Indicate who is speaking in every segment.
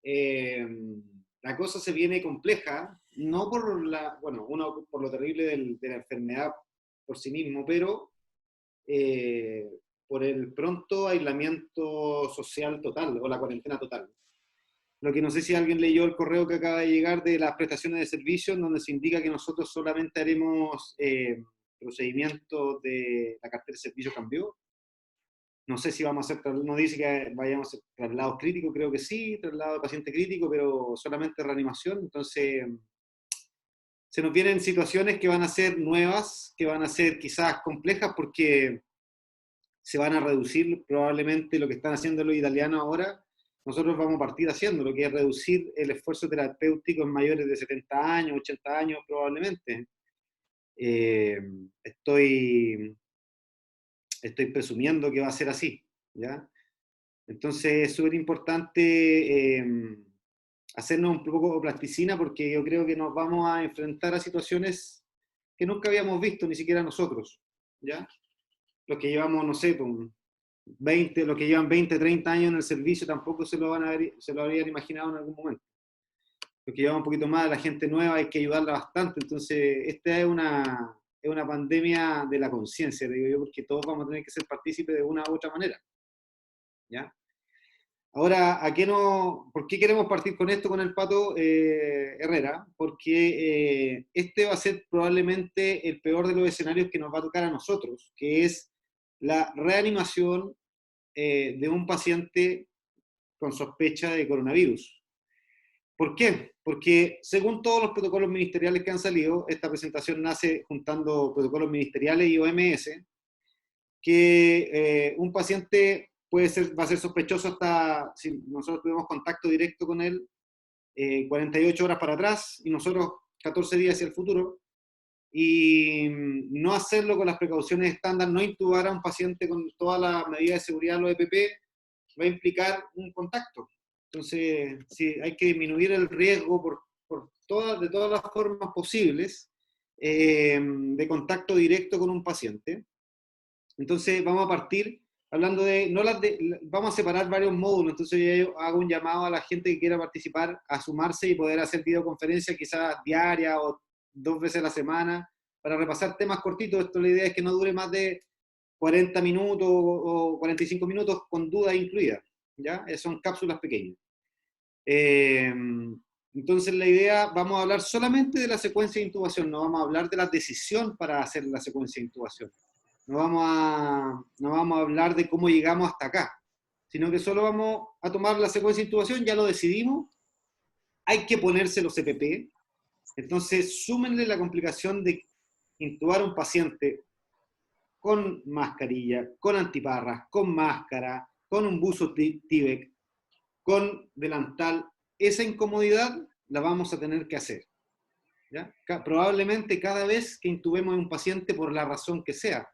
Speaker 1: eh, la cosa se viene compleja, no por bueno, uno por lo terrible de la enfermedad por sí mismo, pero eh, por el pronto aislamiento social total o la cuarentena total. Lo que no sé si alguien leyó el correo que acaba de llegar de las prestaciones de servicios, donde se indica que nosotros solamente haremos procedimientos de la cartera de servicio cambió. No sé si vamos a hacer, no dice que vayamos a hacer traslados críticos, creo que sí, traslado de paciente crítico, pero solamente reanimación. Entonces, se nos vienen situaciones que van a ser nuevas, que van a ser quizás complejas, porque se van a reducir probablemente lo que están haciendo los italianos ahora. Nosotros vamos a partir haciendo lo que es reducir el esfuerzo terapéutico en mayores de 70 años, 80 años probablemente. Eh, estoy, estoy presumiendo que va a ser así, ¿ya? Entonces es súper importante hacernos un poco de plasticina, porque yo creo que nos vamos a enfrentar a situaciones que nunca habíamos visto, ni siquiera nosotros, ¿ya? Los que llevamos, no sé, con 20, los que llevan 20, 30 años en el servicio tampoco se lo habrían imaginado en algún momento. Los que llevan un poquito más, la gente nueva hay que ayudarla bastante. Entonces, esta es una pandemia de la conciencia, digo yo, porque todos vamos a tener que ser partícipes de una u otra manera, ¿ya? Ahora, ¿por qué queremos partir con esto con el Pato Herrera? Porque este va a ser probablemente el peor de los escenarios que nos va a tocar a nosotros, que es la reanimación de un paciente con sospecha de coronavirus. ¿Por qué? Porque según todos los protocolos ministeriales que han salido, esta presentación nace juntando protocolos ministeriales y OMS, que un paciente va a ser sospechoso hasta, si nosotros tuvimos contacto directo con él, 48 horas para atrás y nosotros 14 días hacia el futuro, y no hacerlo con las precauciones estándar, no intubar a un paciente con todas las medidas de seguridad, los EPP, va a implicar un contacto. Entonces, sí, hay que disminuir el riesgo de todas las formas posibles de contacto directo con un paciente. Entonces, vamos a partir hablando vamos a separar varios módulos. Entonces, yo hago un llamado a la gente que quiera participar a sumarse y poder hacer videoconferencias quizás diarias o 2 veces a la semana para repasar temas cortitos. Esto, la idea es que no dure más de 40 minutos o 45 minutos con dudas incluidas, ¿ya? Son cápsulas pequeñas. Eh, entonces la idea, vamos a hablar solamente de la secuencia de intubación, no vamos a hablar de la decisión para hacer la secuencia de intubación, no vamos a hablar de cómo llegamos hasta acá, sino que solo vamos a tomar la secuencia de intubación, ya lo decidimos, hay que ponerse los CPP, entonces súmenle la complicación de intubar a un paciente con mascarilla, con antiparras, con máscara, con un buzo Tyvek, con delantal. Esa incomodidad la vamos a tener que hacer, ¿ya? Probablemente cada vez que intubemos a un paciente, por la razón que sea,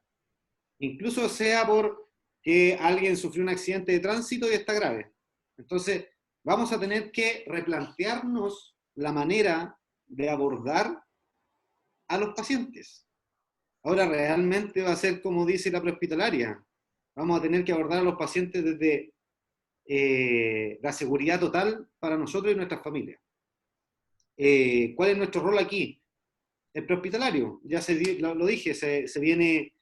Speaker 1: incluso sea por que alguien sufrió un accidente de tránsito y está grave. Entonces, vamos a tener que replantearnos la manera de abordar a los pacientes. Ahora realmente va a ser como dice la prehospitalaria. Vamos a tener que abordar a los pacientes desde la seguridad total para nosotros y nuestras familias. ¿Cuál es nuestro rol aquí? El prehospitalario, ya lo dije, se vienen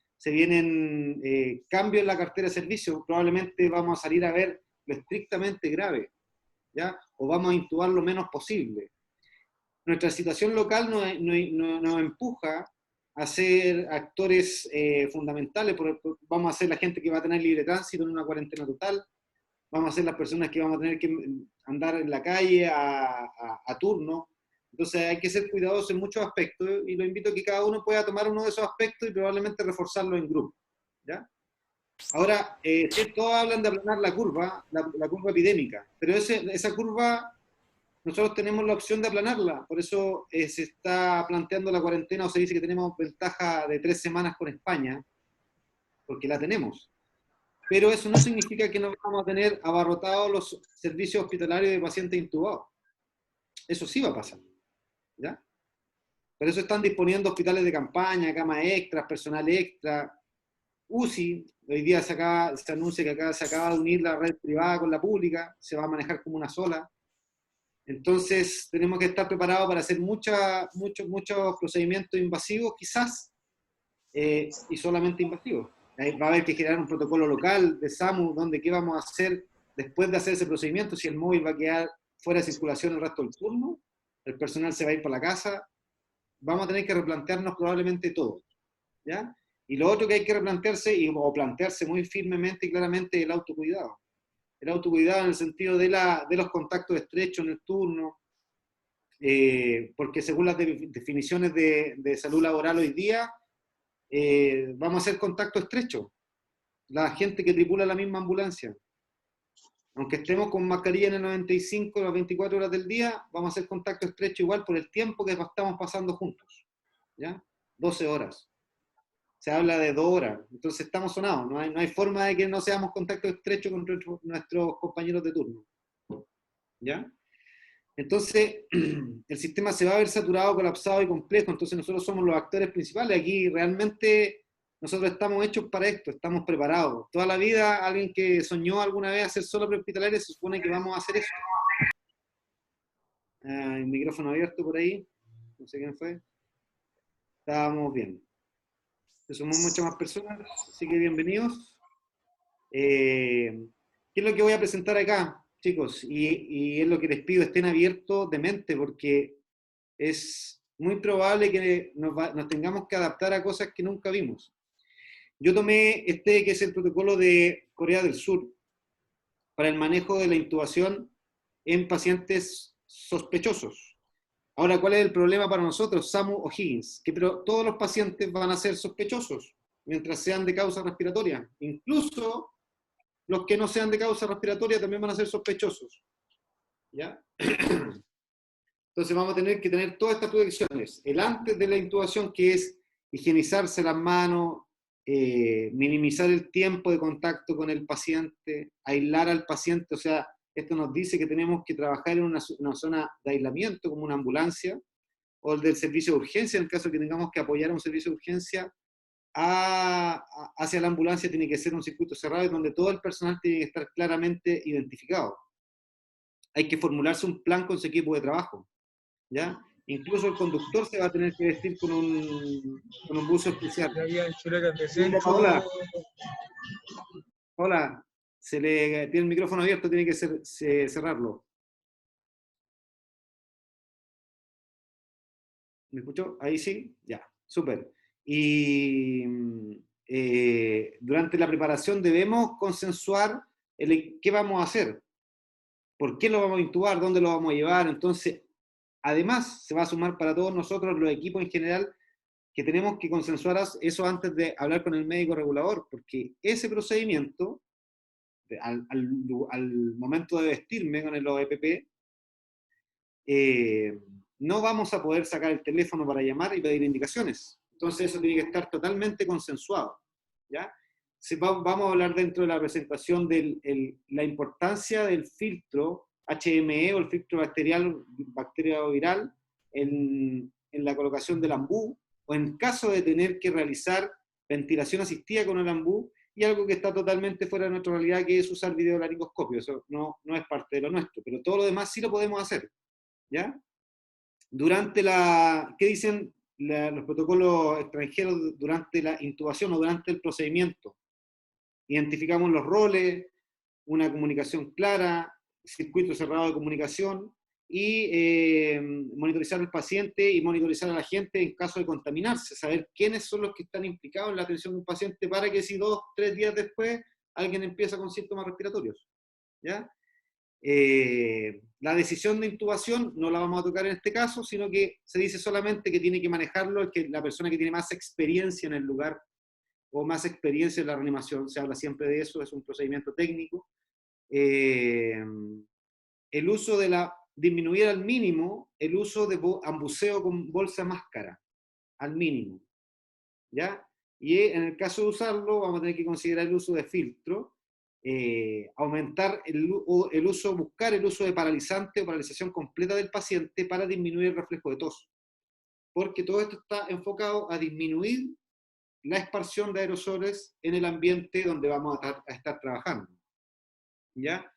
Speaker 1: cambios en la cartera de servicios, probablemente vamos a salir a ver lo estrictamente grave, ¿ya? O vamos a intubar lo menos posible. Nuestra situación local nos empuja a ser actores fundamentales, vamos a ser la gente que va a tener libre tránsito en una cuarentena total, vamos a ser las personas que vamos a tener que andar en la calle a turno. Entonces hay que ser cuidadosos en muchos aspectos y lo invito a que cada uno pueda tomar uno de esos aspectos y probablemente reforzarlo en grupo, ¿ya? Ahora, todos hablan de aplanar la curva epidémica, pero esa curva nosotros tenemos la opción de aplanarla, por eso se está planteando la cuarentena, o se dice que tenemos ventaja de 3 semanas con España, porque la tenemos. Pero eso no significa que no vamos a tener abarrotados los servicios hospitalarios de pacientes intubados. Eso sí va a pasar, ¿ya? Por eso están disponiendo hospitales de campaña, camas extras, personal extra. UCI, hoy día se anuncia que acá se acaba de unir la red privada con la pública, se va a manejar como una sola. Entonces tenemos que estar preparados para hacer muchos procedimientos invasivos quizás, y solamente invasivos. Va a haber que generar un protocolo local de SAMU, donde qué vamos a hacer después de hacer ese procedimiento, si el móvil va a quedar fuera de circulación el resto del turno, el personal se va a ir para la casa, vamos a tener que replantearnos probablemente todo, ¿ya? Y lo otro que hay que replantearse, o plantearse muy firmemente y claramente, es el autocuidado. El autocuidado en el sentido de los contactos estrechos en el turno, porque según las definiciones de salud laboral hoy día, vamos a hacer contacto estrecho. La gente que tripula la misma ambulancia. Aunque estemos con mascarilla en el 95, las 24 horas del día, vamos a hacer contacto estrecho igual por el tiempo que estamos pasando juntos. ¿Ya? 12 horas. Se habla de 2 horas. Entonces estamos sonados. No hay forma de que no seamos contacto estrecho con nuestros compañeros de turno. ¿Ya? Entonces, el sistema se va a ver saturado, colapsado y complejo. Entonces nosotros somos los actores principales. Aquí realmente nosotros estamos hechos para esto, estamos preparados. Toda la vida, alguien que soñó alguna vez hacer solo prehospitalaria, se supone que vamos a hacer eso. El micrófono abierto por ahí, no sé quién fue. Estábamos bien. Somos muchas más personas, así que bienvenidos. ¿Qué es lo que voy a presentar acá, chicos? Y es lo que les pido, estén abiertos de mente, porque es muy probable que nos tengamos que adaptar a cosas que nunca vimos. Yo tomé que es el protocolo de Corea del Sur para el manejo de la intubación en pacientes sospechosos. Ahora, ¿cuál es el problema para nosotros, SAMU o Higgins? Que todos los pacientes van a ser sospechosos mientras sean de causa respiratoria. Incluso los que no sean de causa respiratoria también van a ser sospechosos. ¿Ya? Entonces vamos a tener que tener todas estas protecciones. El antes de la intubación, que es higienizarse las manos, minimizar el tiempo de contacto con el paciente, aislar al paciente, o sea, esto nos dice que tenemos que trabajar en una zona de aislamiento, como una ambulancia, o el del servicio de urgencia, en el caso que tengamos que apoyar a un servicio de urgencia, hacia la ambulancia tiene que ser un circuito cerrado, donde todo el personal tiene que estar claramente identificado. Hay que formularse un plan con su equipo de trabajo, ¿ya? Incluso el conductor se va a tener que vestir con un buzo especial. Hola, hola, tiene el micrófono abierto, tiene que cerrarlo. ¿Me escuchó? Ahí sí, ya, súper. Y durante la preparación debemos consensuar qué vamos a hacer, por qué lo vamos a intubar, dónde lo vamos a llevar. Entonces, además, se va a sumar para todos nosotros, los equipos en general, que tenemos que consensuar eso antes de hablar con el médico regulador, porque ese procedimiento, al momento de vestirme con el OEPP, no vamos a poder sacar el teléfono para llamar y pedir indicaciones. Entonces eso tiene que estar totalmente consensuado. ¿Ya? Vamos a hablar dentro de la presentación de la importancia del filtro HME o el filtro bacteriano-viral en la colocación del ambú, o en caso de tener que realizar ventilación asistida con el ambú, y algo que está totalmente fuera de nuestra realidad, que es usar videolaringoscopio. Eso no es parte de lo nuestro, pero todo lo demás sí lo podemos hacer. ¿Ya? ¿Qué dicen los protocolos extranjeros durante la intubación o durante el procedimiento? Identificamos los roles, una comunicación clara, circuito cerrado de comunicación, y monitorizar al paciente y monitorizar a la gente en caso de contaminarse, saber quiénes son los que están implicados en la atención de un paciente, para que si 2 o 3 días después alguien empieza con síntomas respiratorios. ¿Ya? La decisión de intubación no la vamos a tocar en este caso, sino que se dice solamente que tiene que manejarlo la persona que tiene más experiencia en el lugar, o más experiencia en la reanimación. Se habla siempre de eso, es un procedimiento técnico. El uso disminuir al mínimo el uso de ambuceo con bolsa máscara, al mínimo. ¿Ya? Y en el caso de usarlo, vamos a tener que considerar el uso de filtro, aumentar buscar el uso de paralizante o paralización completa del paciente para disminuir el reflejo de tos. Porque todo esto está enfocado a disminuir la expansión de aerosoles en el ambiente donde vamos a estar trabajando. ¿Ya?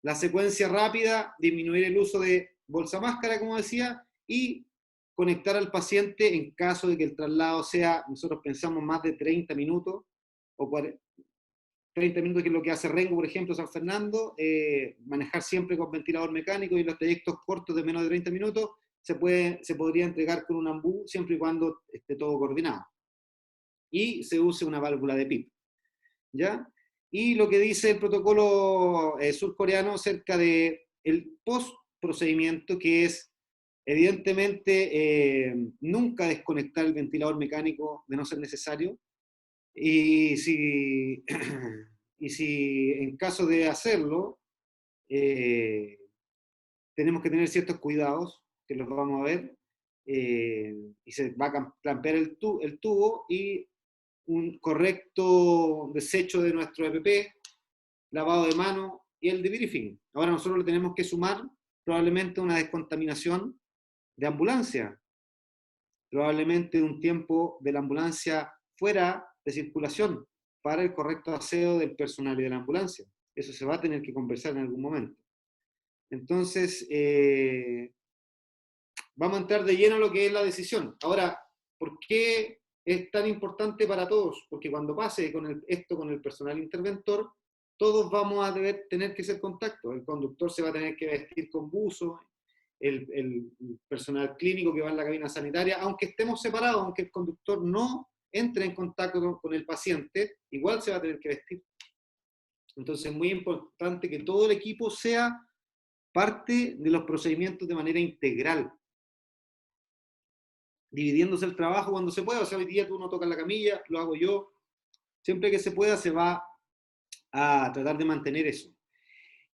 Speaker 1: La secuencia rápida, disminuir el uso de bolsa máscara, como decía, y conectar al paciente en caso de que el traslado sea, nosotros pensamos, más de 30 minutos, o 30 minutos, que es lo que hace Rengo, por ejemplo, San Fernando, manejar siempre con ventilador mecánico, y los trayectos cortos de menos de 30 minutos se podría entregar con un AMBU siempre y cuando esté todo coordinado. Y se use una válvula de PIP. ¿Ya? Y lo que dice el protocolo surcoreano acerca del post-procedimiento, que es, evidentemente, nunca desconectar el ventilador mecánico de no ser necesario, y si, y si en caso de hacerlo, tenemos que tener ciertos cuidados, que los vamos a ver, y se va a clampear el tubo, y un correcto desecho de nuestro EPP, lavado de mano y el debriefing. Ahora nosotros le tenemos que sumar probablemente una descontaminación de ambulancia, probablemente un tiempo de la ambulancia fuera de circulación para el correcto aseo del personal y de la ambulancia. Eso se va a tener que conversar en algún momento. Entonces, vamos a entrar de lleno a lo que es la decisión. Ahora, ¿por qué es tan importante para todos? Porque cuando pase esto con el personal interventor, todos vamos a tener que hacer contacto. El conductor se va a tener que vestir con buzo, el personal clínico que va en la cabina sanitaria, aunque estemos separados, aunque el conductor no entre en contacto con el paciente, igual se va a tener que vestir. Entonces es muy importante que todo el equipo sea parte de los procedimientos de manera integral, dividiéndose el trabajo cuando se pueda. O sea, hoy día tú no tocas la camilla, lo hago yo. Siempre que se pueda se va a tratar de mantener eso.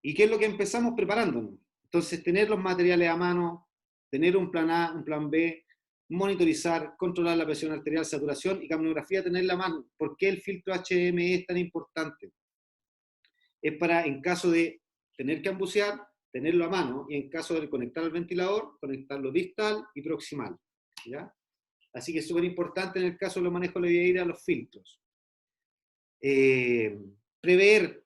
Speaker 1: ¿Y qué es lo que empezamos preparándonos? Entonces, tener los materiales a mano, tener un plan A, un plan B, monitorizar, controlar la presión arterial, saturación y capnografía, tenerla a mano. ¿Por qué el filtro HME es tan importante? Es para, en caso de tener que ambucear, tenerlo a mano, y en caso de conectar al ventilador, conectarlo distal y proximal. ¿Ya? Así que es súper importante en el caso de los manejos de la vía a los filtros. Prever,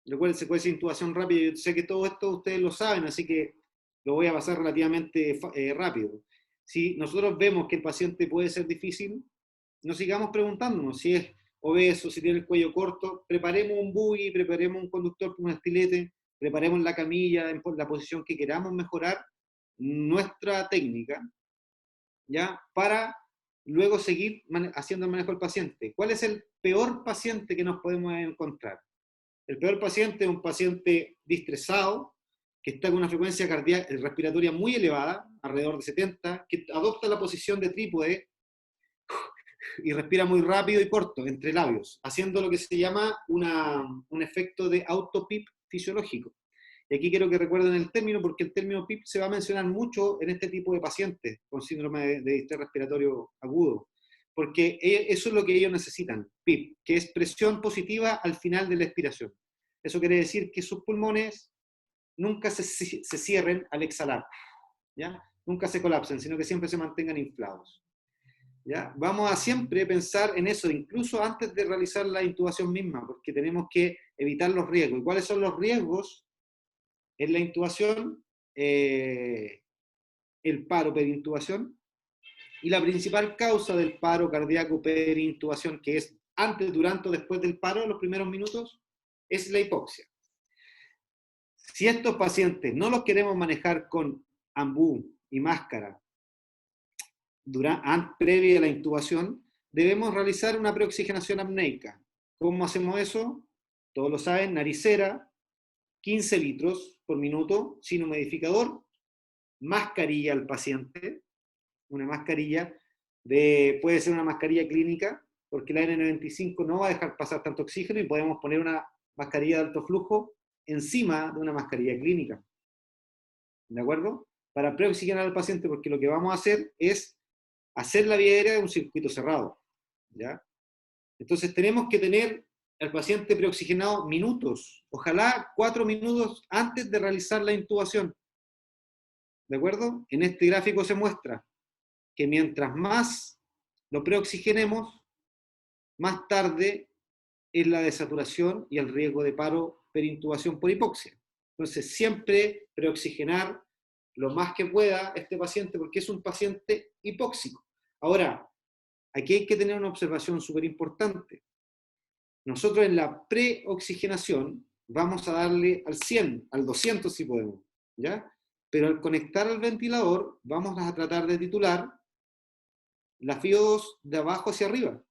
Speaker 1: recuerden, secuencia de intubación rápida. Yo sé que todo esto ustedes lo saben, así que lo voy a pasar relativamente rápido. Si nosotros vemos que el paciente puede ser difícil, no sigamos preguntándonos si es obeso, si tiene el cuello corto, preparemos un buggy, preparemos un conductor con un estilete, preparemos la camilla en la posición que queramos mejorar nuestra técnica, ¿ya? Para luego seguir haciendo el manejo del paciente. ¿Cuál es el peor paciente que nos podemos encontrar? El peor paciente es un paciente distresado, que está con una frecuencia cardíaca respiratoria muy elevada, alrededor de 70, que adopta la posición de trípode y respira muy rápido y corto, entre labios, haciendo lo que se llama un efecto de autopip fisiológico. Y aquí quiero que recuerden el término, porque el término PIP se va a mencionar mucho en este tipo de pacientes con síndrome de distrés respiratorio agudo, porque eso es lo que ellos necesitan, PIP, que es presión positiva al final de la expiración. Eso quiere decir que sus pulmones nunca se cierren al exhalar, ¿ya? Nunca se colapsen, sino que siempre se mantengan inflados. ¿Ya? Vamos a siempre pensar en eso, incluso antes de realizar la intubación misma, porque tenemos que evitar los riesgos. ¿Y cuáles son los riesgos en la intubación? El paro perintubación, y la principal causa del paro cardíaco perintubación, que es antes, durante o después del paro, los primeros minutos, es la hipoxia. Si estos pacientes no los queremos manejar con ambú y máscara previa a la intubación, debemos realizar una preoxigenación apneica. ¿Cómo hacemos eso? Todos lo saben, naricera, 15 litros por minuto, sin humidificador, mascarilla al paciente, una mascarilla, puede ser una mascarilla clínica, porque la N95 no va a dejar pasar tanto oxígeno, y podemos poner una mascarilla de alto flujo encima de una mascarilla clínica. ¿De acuerdo? Para preoxigenar al paciente, porque lo que vamos a hacer es hacer la vía aérea de un circuito cerrado. ¿Ya? Entonces tenemos que tener al paciente preoxigenado minutos, ojalá 4 minutos antes de realizar la intubación. ¿De acuerdo? En este gráfico se muestra que mientras más lo preoxigenemos, más tarde es la desaturación y el riesgo de paro perintubación por hipoxia. Entonces, siempre preoxigenar lo más que pueda este paciente, porque es un paciente hipóxico. Ahora, aquí hay que tener una observación súper importante. Nosotros en la preoxigenación vamos a darle al 100, al 200 si podemos, ¿ya? Pero al conectar al ventilador vamos a tratar de titular la FIO2 de abajo hacia arriba,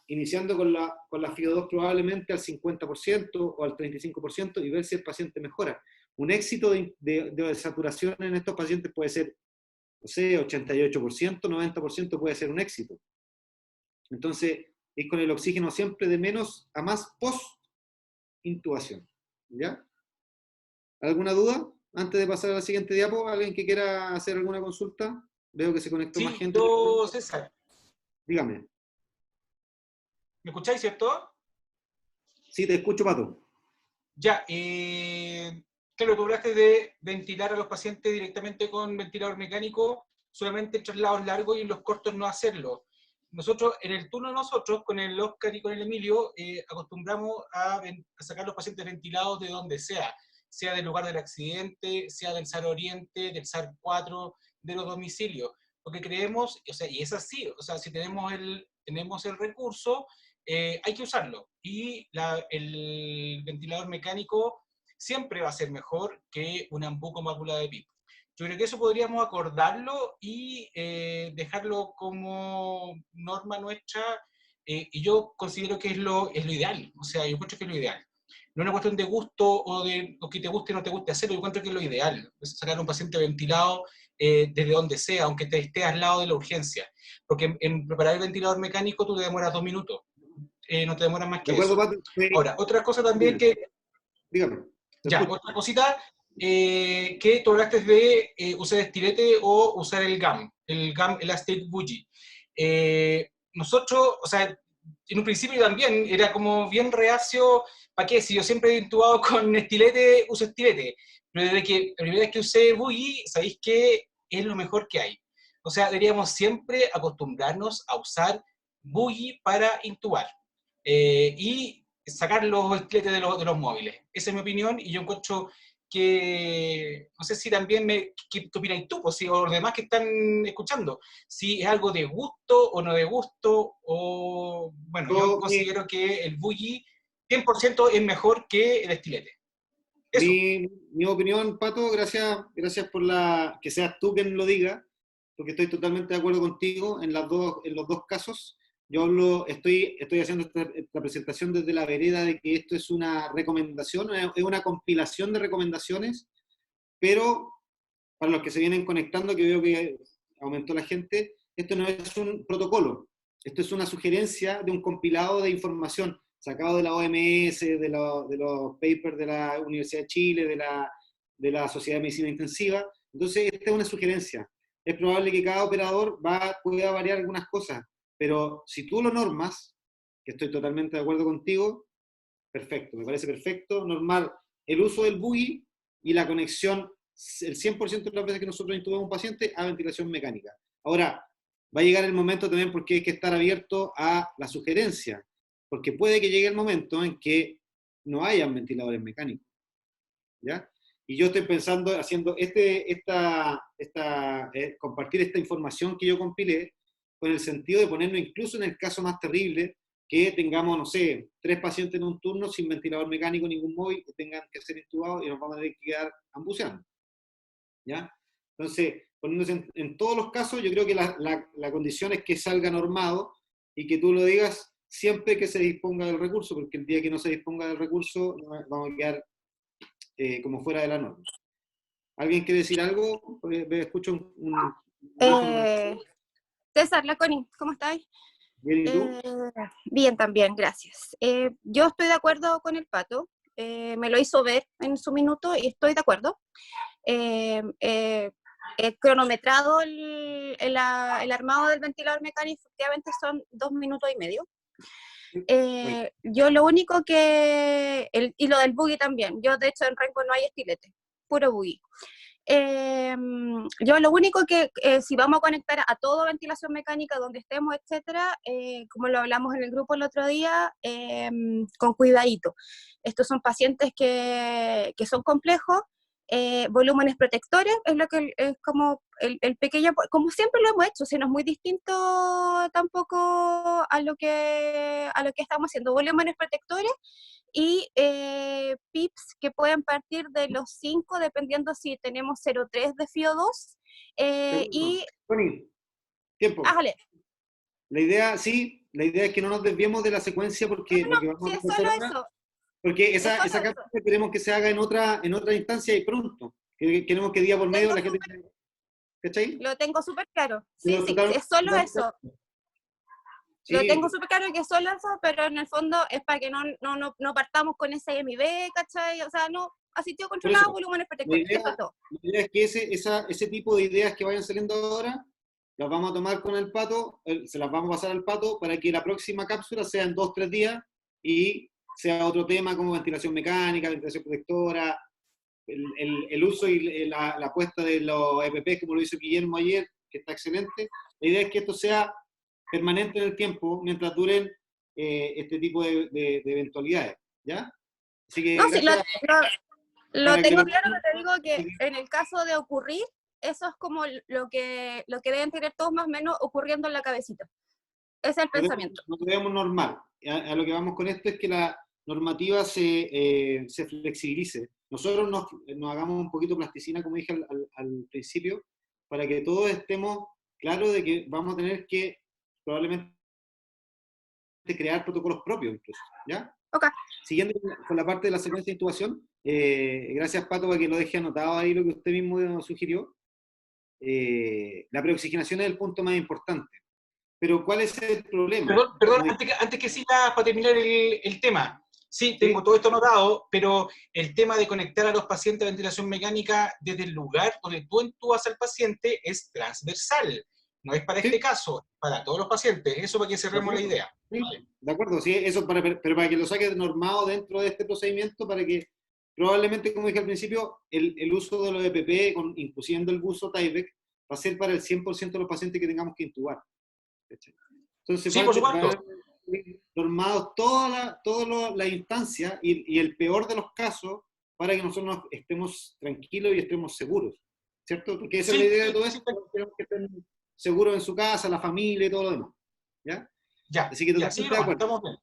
Speaker 1: iniciando con la FIO2 probablemente al 50% o al 35% y ver si el paciente mejora. Un éxito de saturación en estos pacientes puede ser, no sé, 88%, 90% puede ser un éxito. Entonces, es con el oxígeno siempre de menos a más post-intubación. ¿Ya? ¿Alguna duda? Antes de pasar a la siguiente diapo, ¿alguien que quiera hacer alguna consulta? Veo que se conectó más
Speaker 2: Sí,
Speaker 1: gente.
Speaker 2: yo, César.
Speaker 1: Dígame.
Speaker 2: ¿Me escucháis, cierto?
Speaker 1: Sí, te escucho, Pato.
Speaker 2: Ya, claro, tú hablaste de ventilar a los pacientes directamente con ventilador mecánico, solamente en traslados largos y en los cortos no hacerlo. Nosotros, en el turno de nosotros, con el Oscar y con el Emilio, acostumbramos a sacar los pacientes ventilados de donde sea del lugar del accidente, sea del SAR Oriente, del SAR 4, de los domicilios. Porque creemos, o sea, y es así, o sea, si tenemos el recurso, hay que usarlo. Y el ventilador mecánico siempre va a ser mejor que un ampú con válvula de PIP. Yo creo que eso podríamos acordarlo y dejarlo como norma nuestra, y yo considero que es lo ideal, o sea, yo encuentro que es lo ideal. No es una cuestión de gusto o que te guste o no te guste hacerlo, yo encuentro que es lo ideal, es sacar a un paciente ventilado desde donde sea, aunque te esté al lado de la urgencia, porque en preparar el ventilador mecánico tú te demoras 2 minutos, no te demoras más
Speaker 1: ¿De
Speaker 2: que
Speaker 1: acuerdo,
Speaker 2: eso.
Speaker 1: Pato? Sí.
Speaker 2: Ahora, otra cosa también
Speaker 1: Dígame.
Speaker 2: que
Speaker 1: Dígame. Te
Speaker 2: ya,
Speaker 1: escucho.
Speaker 2: otra cosita, que tú hablaste de usar estilete o usar el GAM, el GAM Elastic Bougie. Nosotros, o sea, en un principio también era como bien reacio, ¿para qué? Si yo siempre he intubado con estilete, uso estilete. Pero desde que la primera vez que usé Bougie, sabéis que es lo mejor que hay. O sea, deberíamos siempre acostumbrarnos a usar Bougie para intubar. Y sacar los estiletes de los móviles. Esa es mi opinión y yo encuentro que, no sé si también ¿qué opináis tú? Pues, si, o los demás que están escuchando, si es algo de gusto o no de gusto, o, bueno, yo
Speaker 1: Yo,
Speaker 2: considero que el bougie 100% es mejor que el estilete. Eso.
Speaker 1: mi opinión, Pato, gracias por que seas tú quien lo diga, porque estoy totalmente de acuerdo contigo en los dos casos. Estoy haciendo esta presentación desde la vereda de que esto es una recomendación, es una compilación de recomendaciones, pero para los que se vienen conectando, que veo que aumentó la gente, esto no es un protocolo, esto es una sugerencia de un compilado de información sacado de la OMS, de los papers de la Universidad de Chile, de la Sociedad de Medicina Intensiva. Entonces, esta es una sugerencia. Es probable que cada operador pueda variar algunas cosas, pero si tú lo normas, que estoy totalmente de acuerdo contigo, perfecto, me parece perfecto, normal el uso del buggy y la conexión el 100% de las veces que nosotros intubamos a un paciente a ventilación mecánica. Ahora, va a llegar el momento también porque hay que estar abierto a la sugerencia, porque puede que llegue el momento en que no hayan ventiladores mecánicos, ¿ya? Y yo estoy pensando, haciendo compartir esta información que yo compilé, con el sentido de ponernos incluso en el caso más terrible, que tengamos, no sé, 3 pacientes en un turno sin ventilador mecánico, ningún móvil, que tengan que ser intubados y nos vamos a tener que quedar ambuceando, ¿ya? Entonces, poniéndose en todos los casos, yo creo que la condición es que salga normado y que tú lo digas siempre que se disponga del recurso, porque el día que no se disponga del recurso vamos a quedar como fuera de la norma. ¿Alguien quiere decir algo? Escucho un micrófono.
Speaker 3: César, la Connie, ¿cómo estáis?
Speaker 1: ¿Bien y tú?
Speaker 3: Bien, también, gracias. Yo estoy de acuerdo con el Pato, me lo hizo ver en su minuto y estoy de acuerdo. Cronometrado el armado del ventilador mecánico, efectivamente son 2 minutos y medio. Yo lo único y lo del buggy también, yo de hecho en Renco no hay estilete, puro buggy. Yo lo único que, si vamos a conectar a todo ventilación mecánica donde estemos, etcétera, como lo hablamos en el grupo el otro día, con cuidadito. Estos son pacientes que son complejos, volúmenes protectores, es lo que es como el pequeño, como siempre lo hemos hecho, si no es muy distinto tampoco a lo que estamos haciendo, volúmenes protectores y PIPs que pueden partir de los 5, dependiendo si tenemos 0,3 de FIO2. Y
Speaker 1: Tony, tiempo.
Speaker 3: hágale.
Speaker 1: La idea es que no nos desviemos de la secuencia porque lo que vamos
Speaker 3: Sí,
Speaker 1: a
Speaker 3: es
Speaker 1: hacer
Speaker 3: solo
Speaker 1: ahora,
Speaker 3: eso.
Speaker 1: porque
Speaker 3: Es
Speaker 1: esa
Speaker 3: solo
Speaker 1: cápsula
Speaker 3: eso.
Speaker 1: queremos que se haga en otra instancia y pronto. Queremos que día por medio la gente... ¿Cachai?
Speaker 3: Lo tengo súper claro. Sí,
Speaker 1: Pero
Speaker 3: sí,
Speaker 1: total-
Speaker 3: es solo
Speaker 1: total-
Speaker 3: eso. Lo tengo
Speaker 1: Sí,
Speaker 3: súper claro que es solo eso, pero en el fondo es para que no partamos con ese MIB, ¿cachai? O sea, no, asistido
Speaker 1: por
Speaker 3: controlado,
Speaker 1: eso.
Speaker 3: volúmenes
Speaker 1: La
Speaker 3: protectores,
Speaker 1: idea,
Speaker 3: eso es todo.
Speaker 1: la idea es que ese tipo de ideas que vayan saliendo ahora, las vamos a tomar con el Pato, se las vamos a pasar al Pato para que la próxima cápsula sea en 2-3 días y sea otro tema como ventilación mecánica, ventilación protectora, el uso y la puesta de los EPP, como lo hizo Guillermo ayer, que está excelente. La idea es que esto sea permanente en el tiempo mientras duren este tipo de eventualidades, ¿ya? Así que
Speaker 3: No, sí,
Speaker 1: gracias.
Speaker 3: lo
Speaker 1: Para que
Speaker 3: tengo
Speaker 1: lo
Speaker 3: claro, pero te digo que en el caso de ocurrir, eso es como lo que deben tener todos más o menos ocurriendo en la cabecita. Ese es el pensamiento.
Speaker 1: no debemos normal. A lo que vamos con esto es que la normativa se flexibilice. Nosotros nos hagamos un poquito plasticina, como dije al principio, para que todos estemos claros de que vamos a tener que probablemente crear protocolos propios incluso, ¿ya?
Speaker 3: Ok.
Speaker 1: Siguiendo con la parte de la secuencia de intubación, gracias Pato para que lo deje anotado ahí lo que usted mismo sugirió. La preoxigenación es el punto más importante. Pero ¿cuál es el problema?
Speaker 2: Perdón, antes que siga para terminar el tema. Sí, tengo todo esto anotado, pero el tema de conectar a los pacientes a ventilación mecánica desde el lugar donde tú intubas al paciente es transversal. No es para este caso, para todos los pacientes. Eso para que cerremos la idea.
Speaker 1: Sí, de acuerdo, sí, eso pero para que lo saques normado dentro de este procedimiento, para que probablemente, como dije al principio, el uso de los EPP, incluyendo el buzo Tyvek, va a ser para el 100% de los pacientes que tengamos que intubar. Entonces,
Speaker 2: Sí, por supuesto.
Speaker 1: normados todas las instancias y el peor de los casos para que nosotros estemos tranquilos y estemos seguros, ¿cierto? Porque esa es la idea de todo esto, queremos que estén seguros en su casa, la familia y todo lo demás, ¿ya?
Speaker 2: Ya,
Speaker 1: así que totalmente de acuerdo.
Speaker 2: Estamos bien.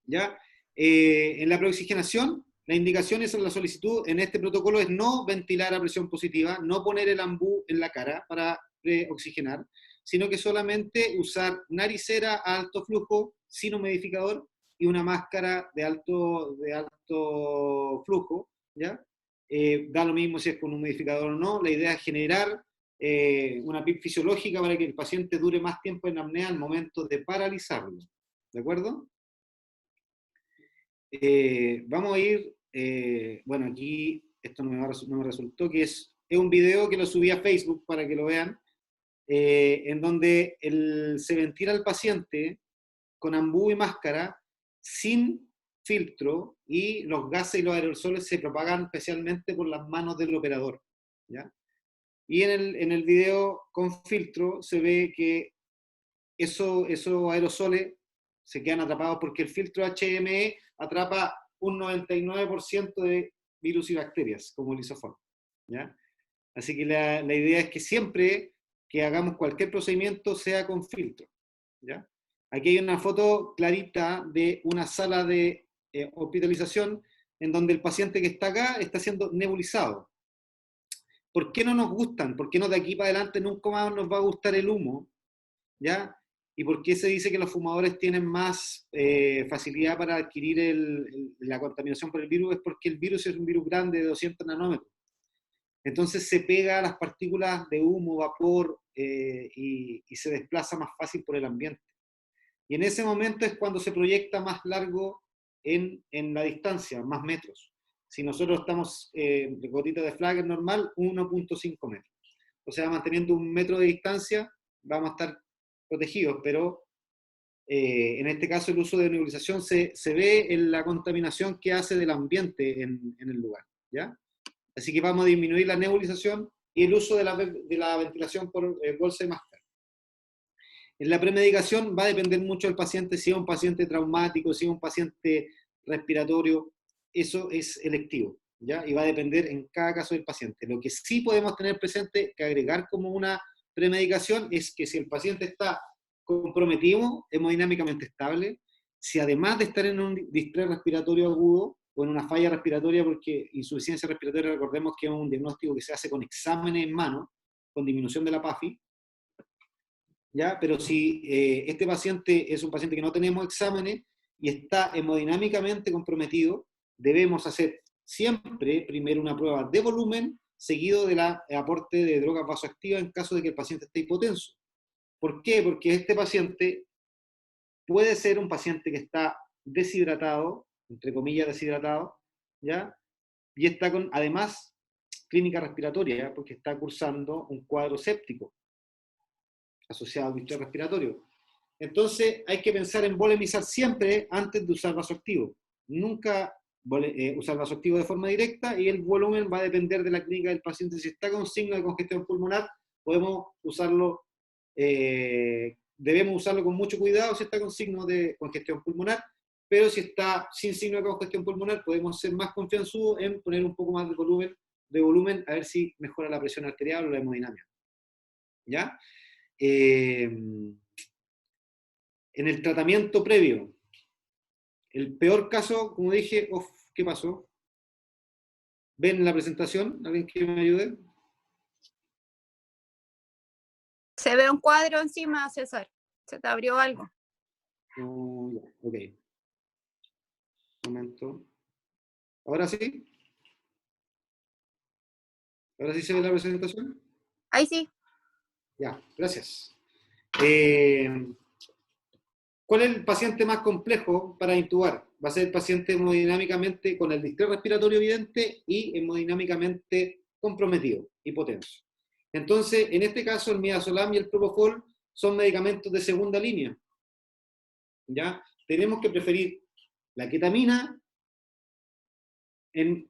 Speaker 1: ¿Ya? En la preoxigenación, la indicación es en la solicitud en este protocolo es no ventilar a presión positiva, no poner el ambú en la cara para preoxigenar, sino que solamente usar naricera a alto flujo, sin humidificador, y una máscara de alto flujo, ¿ya? Da lo mismo si es con humidificador o no, la idea es generar una PIP fisiológica para que el paciente dure más tiempo en apnea al momento de paralizarlo, ¿de acuerdo? Vamos a ir, bueno, aquí esto no me resultó, que es un video que lo subí a Facebook para que lo vean, en donde se ventila al paciente con ambú y máscara sin filtro y los gases y los aerosoles se propagan especialmente por las manos del operador, ¿ya? Y en el video con filtro se ve que esos aerosoles se quedan atrapados porque el filtro HME atrapa un 99% de virus y bacterias, como el isofón, ¿ya? Así que la idea es que siempre que hagamos cualquier procedimiento sea con filtro, ¿ya? Aquí hay una foto clarita de una sala de hospitalización en donde el paciente que está acá está siendo nebulizado. ¿Por qué no nos gustan? ¿Por qué no de aquí para adelante nunca más nos va a gustar el humo? ¿Ya? ¿Y por qué se dice que los fumadores tienen más facilidad para adquirir la contaminación por el virus? Es porque el virus es un virus grande de 200 nanómetros. Entonces se pega a las partículas de humo, vapor, y se desplaza más fácil por el ambiente. Y en ese momento es cuando se proyecta más largo en la distancia, más metros. Si nosotros estamos de gotita de Flagler normal, 1.5 metros. O sea, manteniendo 1 metro de distancia, vamos a estar protegidos, pero en este caso el uso de nebulización se ve en la contaminación que hace del ambiente en el lugar, ¿ya? así que vamos a disminuir la nebulización y el uso de la ventilación por bolsa de máscara. En la premedicación va a depender mucho del paciente, si es un paciente traumático, si es un paciente respiratorio, eso es electivo, ¿ya? Y va a depender en cada caso del paciente. Lo que sí podemos tener presente, que agregar como una premedicación, es que si el paciente está comprometido, hemodinámicamente estable, si además de estar en un distrés respiratorio agudo, o en una falla respiratoria, porque insuficiencia respiratoria, recordemos que es un diagnóstico que se hace con exámenes en mano, con disminución de la PAFI, ¿ya? Pero si este paciente es un paciente que no tenemos exámenes y está hemodinámicamente comprometido, debemos hacer siempre primero una prueba de volumen, seguido del aporte de drogas vasoactivas en caso de que el paciente esté hipotenso. ¿Por qué? Porque este paciente puede ser un paciente que está deshidratado, entre comillas deshidratado, ¿ya? Y está con, además, clínica respiratoria, ¿ya? Porque está cursando un cuadro séptico asociado al distrés respiratorio. Entonces hay que pensar en volemizar siempre antes de usar vasoactivo. Nunca usar vasoactivo de forma directa, y el volumen va a depender de la clínica del paciente. Si está con signo de congestión pulmonar, podemos usarlo, debemos usarlo con mucho cuidado si está con signo de congestión pulmonar, pero si está sin signo de congestión pulmonar, podemos ser más confianzudos en poner un poco más de volumen, a ver si mejora la presión arterial o la hemodinamia. ¿Ya? En el tratamiento previo, el peor caso, como dije, ¿qué pasó? ¿Ven la presentación? ¿Alguien que me ayude?
Speaker 3: Se ve un cuadro encima, César. ¿Se te abrió algo?
Speaker 1: Oh, ya, ok. Un momento. ¿Ahora sí? ¿Ahora sí se ve la presentación?
Speaker 3: Ahí sí.
Speaker 1: Ya, gracias. ¿Cuál es el paciente más complejo para intubar? Va a ser el paciente hemodinámicamente con el distrés respiratorio evidente y hemodinámicamente comprometido, hipotenso. Entonces, en este caso, el midazolam y el propofol son medicamentos de segunda línea. ¿Ya? Tenemos que preferir la ketamina,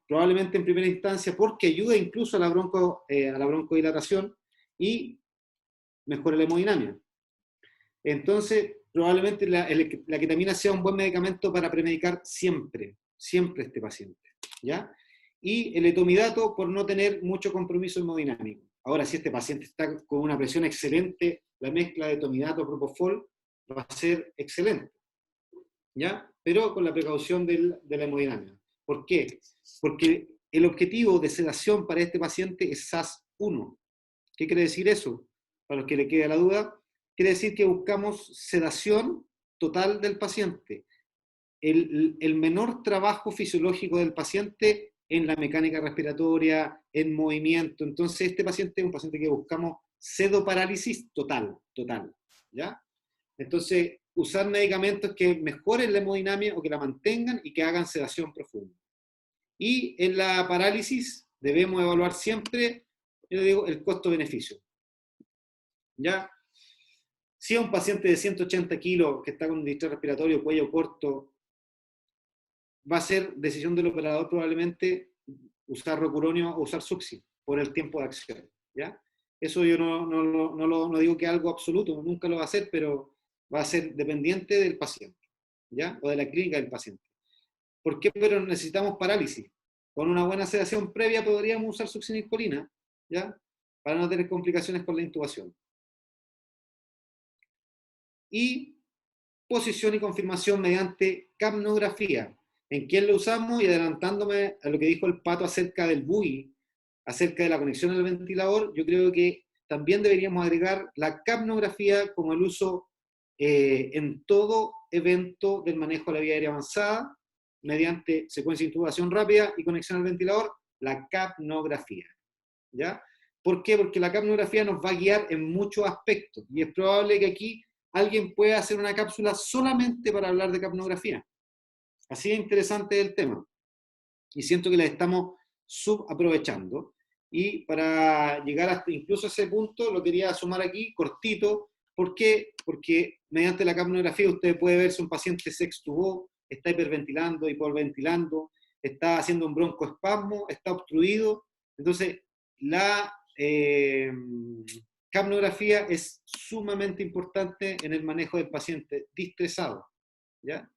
Speaker 1: probablemente en primera instancia, porque ayuda incluso a la broncodilatación y mejora la hemodinamia. Entonces, probablemente la ketamina sea un buen medicamento para premedicar siempre este paciente, ¿ya? Y el etomidato por no tener mucho compromiso hemodinámico. Ahora, si este paciente está con una presión excelente, la mezcla de etomidato-propofol va a ser excelente, ¿ya? Pero con la precaución de la hemodinamia. ¿Por qué? Porque el objetivo de sedación para este paciente es SAS1. ¿Qué quiere decir eso? Para los que le quede la duda, quiere decir que buscamos sedación total del paciente, el menor trabajo fisiológico del paciente en la mecánica respiratoria, en movimiento. Entonces este paciente es un paciente que buscamos sedoparálisis total, ¿ya? Entonces, usar medicamentos que mejoren la hemodinamia o que la mantengan y que hagan sedación profunda. Y en la parálisis debemos evaluar siempre, yo digo, el costo-beneficio. ¿Ya? Si es un paciente de 180 kilos que está con un distrés respiratorio, cuello corto, va a ser decisión del operador probablemente usar rocuronio o usar succi por el tiempo de acción. ¿Ya? Eso yo no digo que es algo absoluto, nunca lo va a hacer, pero va a ser dependiente del paciente, ¿ya? O de la clínica del paciente. ¿Por qué? Pero necesitamos parálisis. Con una buena sedación previa podríamos usar succinilcolina, ¿ya? Para no tener complicaciones con la intubación. Y posición y confirmación mediante capnografía. ¿En quién lo usamos? Y adelantándome a lo que dijo el Pato acerca del BUI, acerca de la conexión al ventilador, yo creo que también deberíamos agregar la capnografía como el uso en todo evento del manejo de la vía aérea avanzada, mediante secuencia de intubación rápida y conexión al ventilador, la capnografía. ¿Ya? ¿Por qué? Porque la capnografía nos va a guiar en muchos aspectos, y es probable que aquí alguien pueda hacer una cápsula solamente para hablar de capnografía. Así de interesante el tema. Y siento que la estamos subaprovechando. Y para llegar hasta incluso a ese punto, lo quería sumar aquí, cortito. ¿Por qué? Porque mediante la capnografía usted puede ver si un paciente se extubó, está hiperventilando, hipoventilando, está haciendo un broncoespasmo, está obstruido, Entonces, la capnografía es sumamente importante en el manejo del paciente distresado, ¿ya?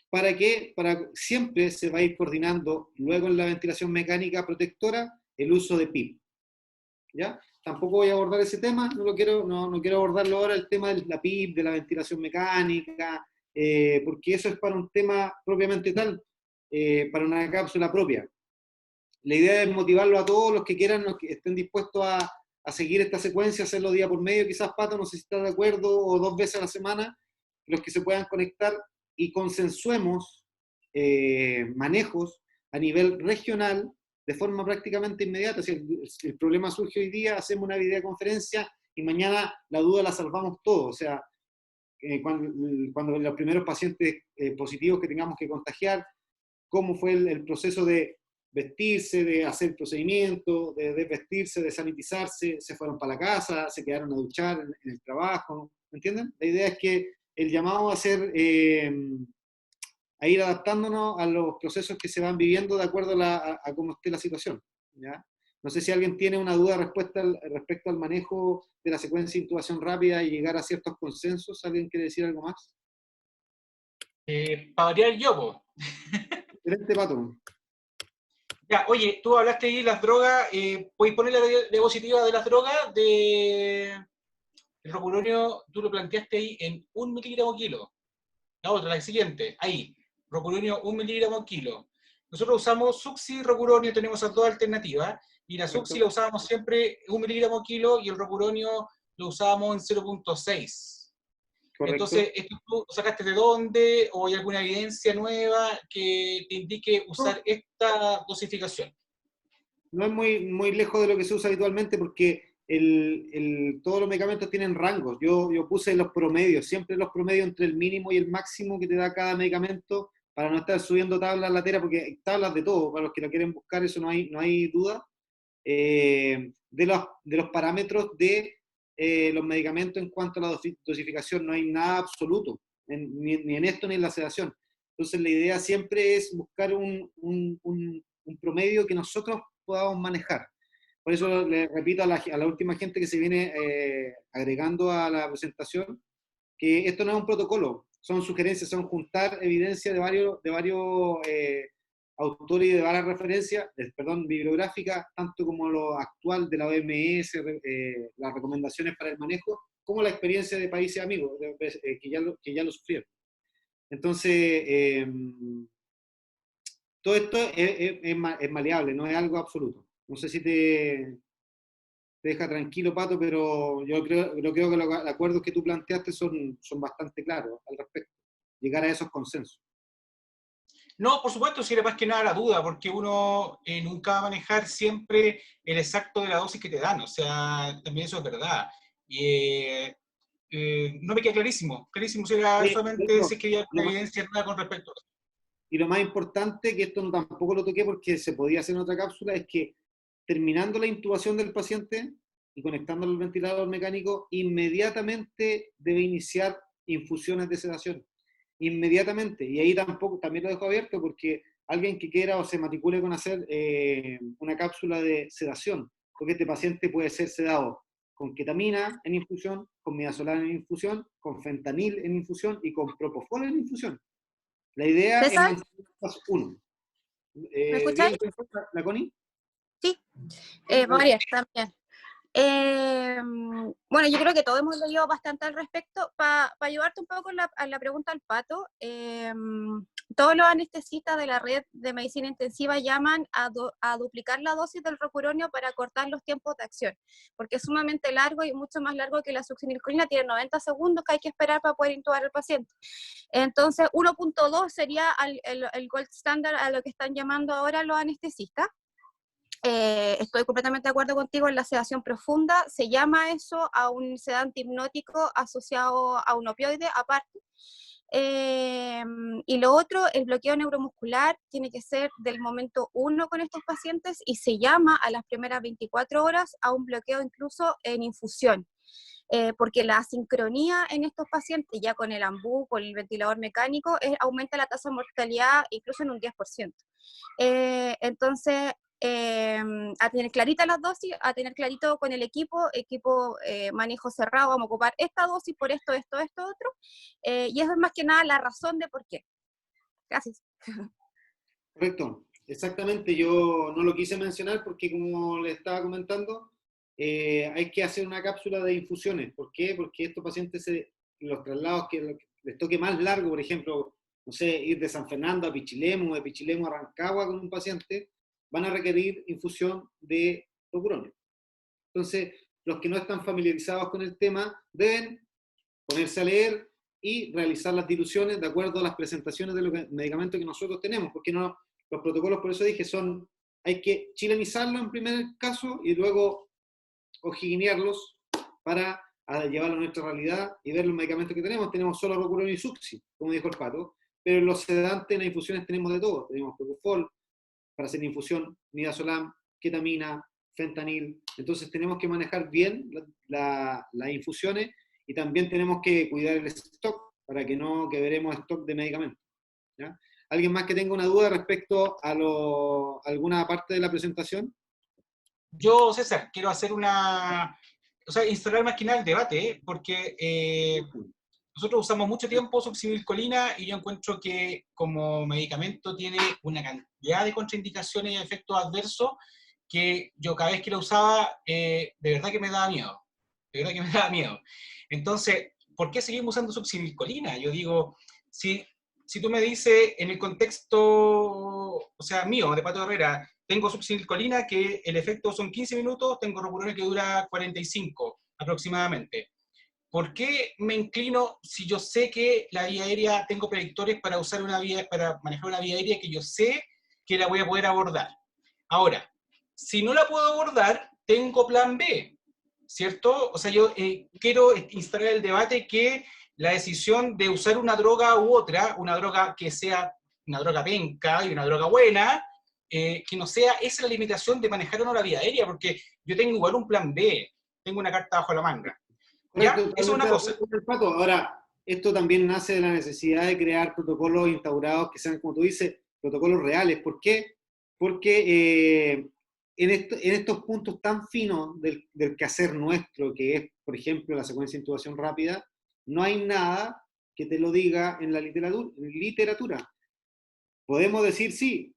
Speaker 1: ¿Para qué? Siempre se va a ir coordinando luego en la ventilación mecánica protectora el uso de PIP, ¿ya? Tampoco voy a abordar ese tema, no quiero abordarlo ahora, el tema de la PIP, de la ventilación mecánica, porque eso es para un tema propiamente tal, para una cápsula propia. La idea es motivarlo a todos los que quieran, los que estén dispuestos a seguir esta secuencia, hacerlo día por medio, quizás Pato, no sé si está de acuerdo, o 2 veces a la semana, los que se puedan conectar y consensuemos manejos a nivel regional de forma prácticamente inmediata. Si el problema surge hoy día, hacemos una videoconferencia y mañana la duda la salvamos todos. O sea, cuando los primeros pacientes positivos que tengamos que contagiar, cómo fue el proceso de vestirse, de hacer procedimientos, de desvestirse, de sanitizarse, se fueron para la casa, se quedaron a duchar en el trabajo, ¿me entienden? La idea es que el llamado va a ser a ir adaptándonos a los procesos que se van viviendo de acuerdo a cómo esté la situación, ¿ya? No sé si alguien tiene una duda respecto al manejo de la secuencia de intubación rápida y llegar a ciertos consensos. ¿Alguien quiere decir algo más?
Speaker 2: Para variar yo, po.
Speaker 1: Excelente, Pato.
Speaker 2: Ya, oye, tú hablaste ahí de las drogas, ¿puedes poner la diapositiva de las drogas? El rocuronio, tú lo planteaste ahí en 1 miligramo kilo. La otra, la siguiente, ahí, rocuronio 1 miligramo kilo. Nosotros usamos succi y rocuronio, tenemos esas dos alternativas, y la
Speaker 1: Correcto.
Speaker 2: succi la usábamos siempre 1 miligramo kilo, y el rocuronio lo usábamos en 0.6.
Speaker 1: Correcto.
Speaker 2: Entonces, ¿esto tú sacaste de dónde? ¿O hay alguna evidencia nueva que te indique usar esta dosificación?
Speaker 1: No es muy lejos de lo que se usa habitualmente porque todos los medicamentos tienen rangos. Yo puse los promedios, siempre los promedios entre el mínimo y el máximo que te da cada medicamento para no estar subiendo tablas lateras, porque hay tablas de todo, para los que lo quieren buscar, eso no hay duda. De los parámetros de los medicamentos en cuanto a la dosificación, no hay nada absoluto, ni en esto ni en la sedación. Entonces la idea siempre es buscar un promedio que nosotros podamos manejar. Por eso le repito a la última gente que se viene agregando a la presentación, que esto no es un protocolo, son sugerencias, son juntar evidencia de varios autores y de varias referencias, bibliográficas, tanto como lo actual de la OMS, las recomendaciones para el manejo, como la experiencia de países amigos que ya lo sufrieron. Entonces, todo esto es maleable, no es algo absoluto. No sé si te deja tranquilo, Pato, pero yo creo que los acuerdos que tú planteaste son bastante claros al respecto. Llegar a esos consensos.
Speaker 2: No, por supuesto, si era más que nada la duda, porque uno nunca va a manejar siempre el exacto de la dosis que te dan, o sea, también eso es verdad. Y no me queda clarísimo, si era solamente si es que había una evidencia nada con respecto a eso.
Speaker 1: Y lo más importante, que esto tampoco lo toqué porque se podía hacer en otra cápsula, es que terminando la intubación del paciente y conectándolo al ventilador mecánico, inmediatamente debe iniciar infusiones de sedación. Inmediatamente. Y ahí también lo dejo abierto porque alguien que quiera o se matricule con hacer una cápsula de sedación, porque este paciente puede ser sedado con ketamina en infusión, con midazolam en infusión, con fentanil en infusión y con propofol en infusión. La idea es mantener el paso 1.
Speaker 3: ¿Me escucháis?
Speaker 1: ¿La Connie?
Speaker 3: Sí, varias también. Bueno, yo creo que todos hemos leído bastante al respecto. Para ayudarte un poco a la pregunta al Pato, todos los anestesistas de la red de medicina intensiva llaman a duplicar la dosis del rocuronio para cortar los tiempos de acción, porque es sumamente largo y mucho más largo que la succinilcolina, tiene 90 segundos que hay que esperar para poder intubar al paciente. Entonces, 1.2 sería el gold standard a lo que están llamando ahora los anestesistas. Estoy completamente de acuerdo contigo en la sedación profunda, se llama eso a un sedante hipnótico asociado a un opioide aparte. Y lo otro, el bloqueo neuromuscular tiene que ser del momento 1 con estos pacientes y se llama a las primeras 24 horas a un bloqueo incluso en infusión. Porque la asincronía en estos pacientes, ya con el AMBU, con el ventilador mecánico, aumenta la tasa de mortalidad incluso en un 10%. Entonces, a tener claritas las dosis, a tener clarito con el equipo manejo cerrado, vamos a ocupar esta dosis por esto, otro, y eso es más que nada la razón de por qué. Gracias.
Speaker 1: Correcto, exactamente. Yo no lo quise mencionar porque, como le estaba comentando, hay que hacer una cápsula de infusiones. ¿Por qué? Porque estos pacientes, los traslados que les toque más largo, por ejemplo, no sé, ir de San Fernando a Pichilemu, de Pichilemu a Rancagua con un paciente, van a requerir infusión de rocuronio. Entonces, los que no están familiarizados con el tema deben ponerse a leer y realizar las diluciones de acuerdo a las presentaciones de los medicamentos que nosotros tenemos, porque no, los protocolos, por eso dije, hay que chilenizarlos en primer caso y luego homogenearlos para llevarlo a nuestra realidad y ver los medicamentos que tenemos. Tenemos solo rocuronio y succi, como dijo el Pato, pero en los sedantes, en las infusiones tenemos de todo. Tenemos propofol, para hacer infusión, midazolam, ketamina, fentanil. Entonces tenemos que manejar bien las infusiones y también tenemos que cuidar el stock para que no quebremos stock de medicamentos, ¿ya? ¿Alguien más que tenga una duda respecto a alguna parte de la presentación?
Speaker 2: Yo, César, quiero hacer instalar más que nada el debate, porque nosotros usamos mucho tiempo succinilcolina y yo encuentro que como medicamento tiene una cantidad de contraindicaciones y efectos adversos que yo cada vez que lo usaba, de verdad que me daba miedo. De verdad que me daba miedo. Entonces, ¿por qué seguimos usando succinilcolina? Yo digo, si tú me dices en el contexto, o sea, mío, de Pato Herrera, tengo succinilcolina que el efecto son 15 minutos, tengo rocuronio que dura 45 aproximadamente. ¿Por qué me inclino si yo sé que la vía aérea, tengo predictores para manejar una vía aérea que yo sé que la voy a poder abordar? Ahora, si no la puedo abordar, tengo plan B, ¿cierto? O sea, yo quiero instalar el debate que la decisión de usar una droga u otra, una droga que sea una droga penca y una droga buena, que no sea esa la limitación de manejar o no la vía aérea, porque yo tengo igual un plan B, tengo una carta bajo la manga. ¿Ya?
Speaker 1: Correcto,
Speaker 2: Eso es una cosa.
Speaker 1: Pato. Ahora, esto también nace de la necesidad de crear protocolos instaurados que sean, como tú dices, protocolos reales. ¿Por qué? Porque en estos puntos tan finos del quehacer nuestro, que es, por ejemplo, la secuencia de intubación rápida, no hay nada que te lo diga en la literatura. Podemos decir, sí,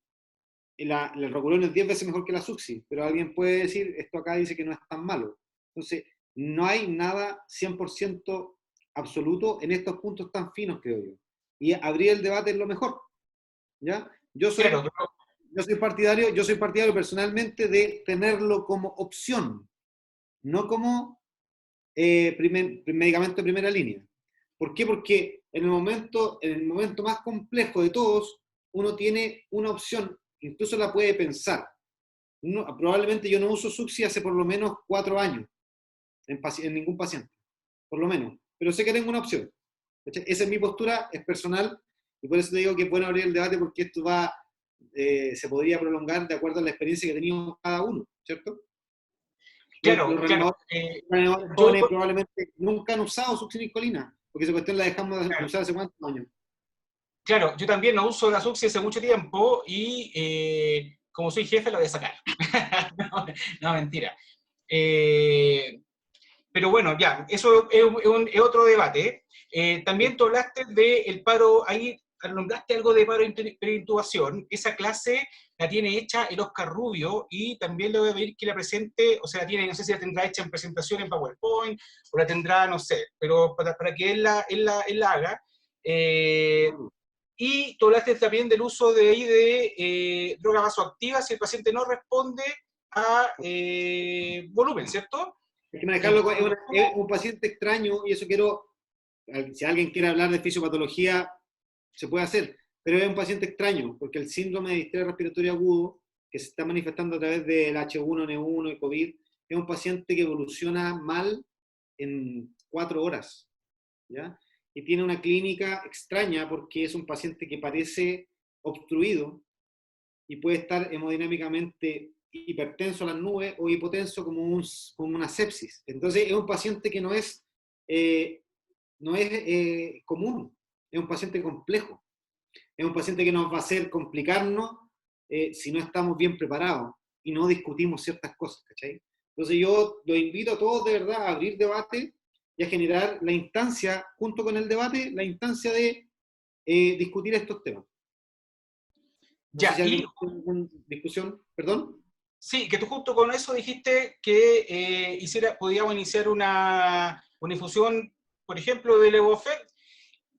Speaker 1: el rocuronio es 10 veces mejor que la succi, pero alguien puede decir, esto acá dice que no es tan malo. Entonces, no hay nada 100% absoluto en estos puntos tan finos, creo yo. Y abrir el debate es lo mejor, ¿ya? Yo soy partidario personalmente de tenerlo como opción, no como medicamento de primera línea. ¿Por qué? Porque en el momento más complejo de todos, uno tiene una opción, incluso la puede pensar. Probablemente yo no uso succi hace por lo menos 4 años en ningún paciente, por lo menos, pero sé que tengo una opción. Esa es mi postura, es personal, y por eso te digo que es bueno abrir el debate, porque esto se podría prolongar de acuerdo a la experiencia que ha tenido cada uno, ¿cierto?
Speaker 2: Claro,
Speaker 1: Los
Speaker 2: claro.
Speaker 1: reanimadores jóvenes probablemente nunca han usado succinilcolina, porque esa cuestión la dejamos de usar hace cuántos años.
Speaker 2: Claro, yo también no uso la succi hace mucho tiempo y como soy jefe la voy a sacar. No, mentira. Pero bueno, ya, eso es otro debate. También tú hablaste del paro, ahí nombraste algo de paro preintubación. Esa clase la tiene hecha el Oscar Rubio y también le voy a pedir que la presente, o sea, no sé si la tendrá hecha en presentación en PowerPoint o la tendrá, no sé, pero para que él la haga. Y tú hablaste también del uso de droga vasoactiva si el paciente no responde a volumen, ¿cierto?
Speaker 1: Hay que manejarlo, es un paciente extraño, y eso si alguien quiere hablar de fisiopatología, se puede hacer, pero es un paciente extraño, porque el síndrome de distrés respiratorio agudo, que se está manifestando a través del H1N1 y COVID, es un paciente que evoluciona mal en 4 horas, ¿ya? Y tiene una clínica extraña porque es un paciente que parece obstruido y puede estar hemodinámicamente hipertenso a las nubes o hipotenso como una sepsis. Entonces es un paciente que no es común, es un paciente complejo, es un paciente que nos va a hacer complicarnos si no estamos bien preparados. y no discutimos ciertas cosas, ¿cachai? Entonces yo los invito a todos de verdad a abrir debate y a generar la instancia, junto con el debate, la instancia de discutir estos temas. No sé
Speaker 2: Ya,
Speaker 1: si alguien
Speaker 2: y
Speaker 1: tiene alguna discusión, perdón.
Speaker 2: sí, que tú justo con eso dijiste que podíamos iniciar una infusión, por ejemplo, de Levofed,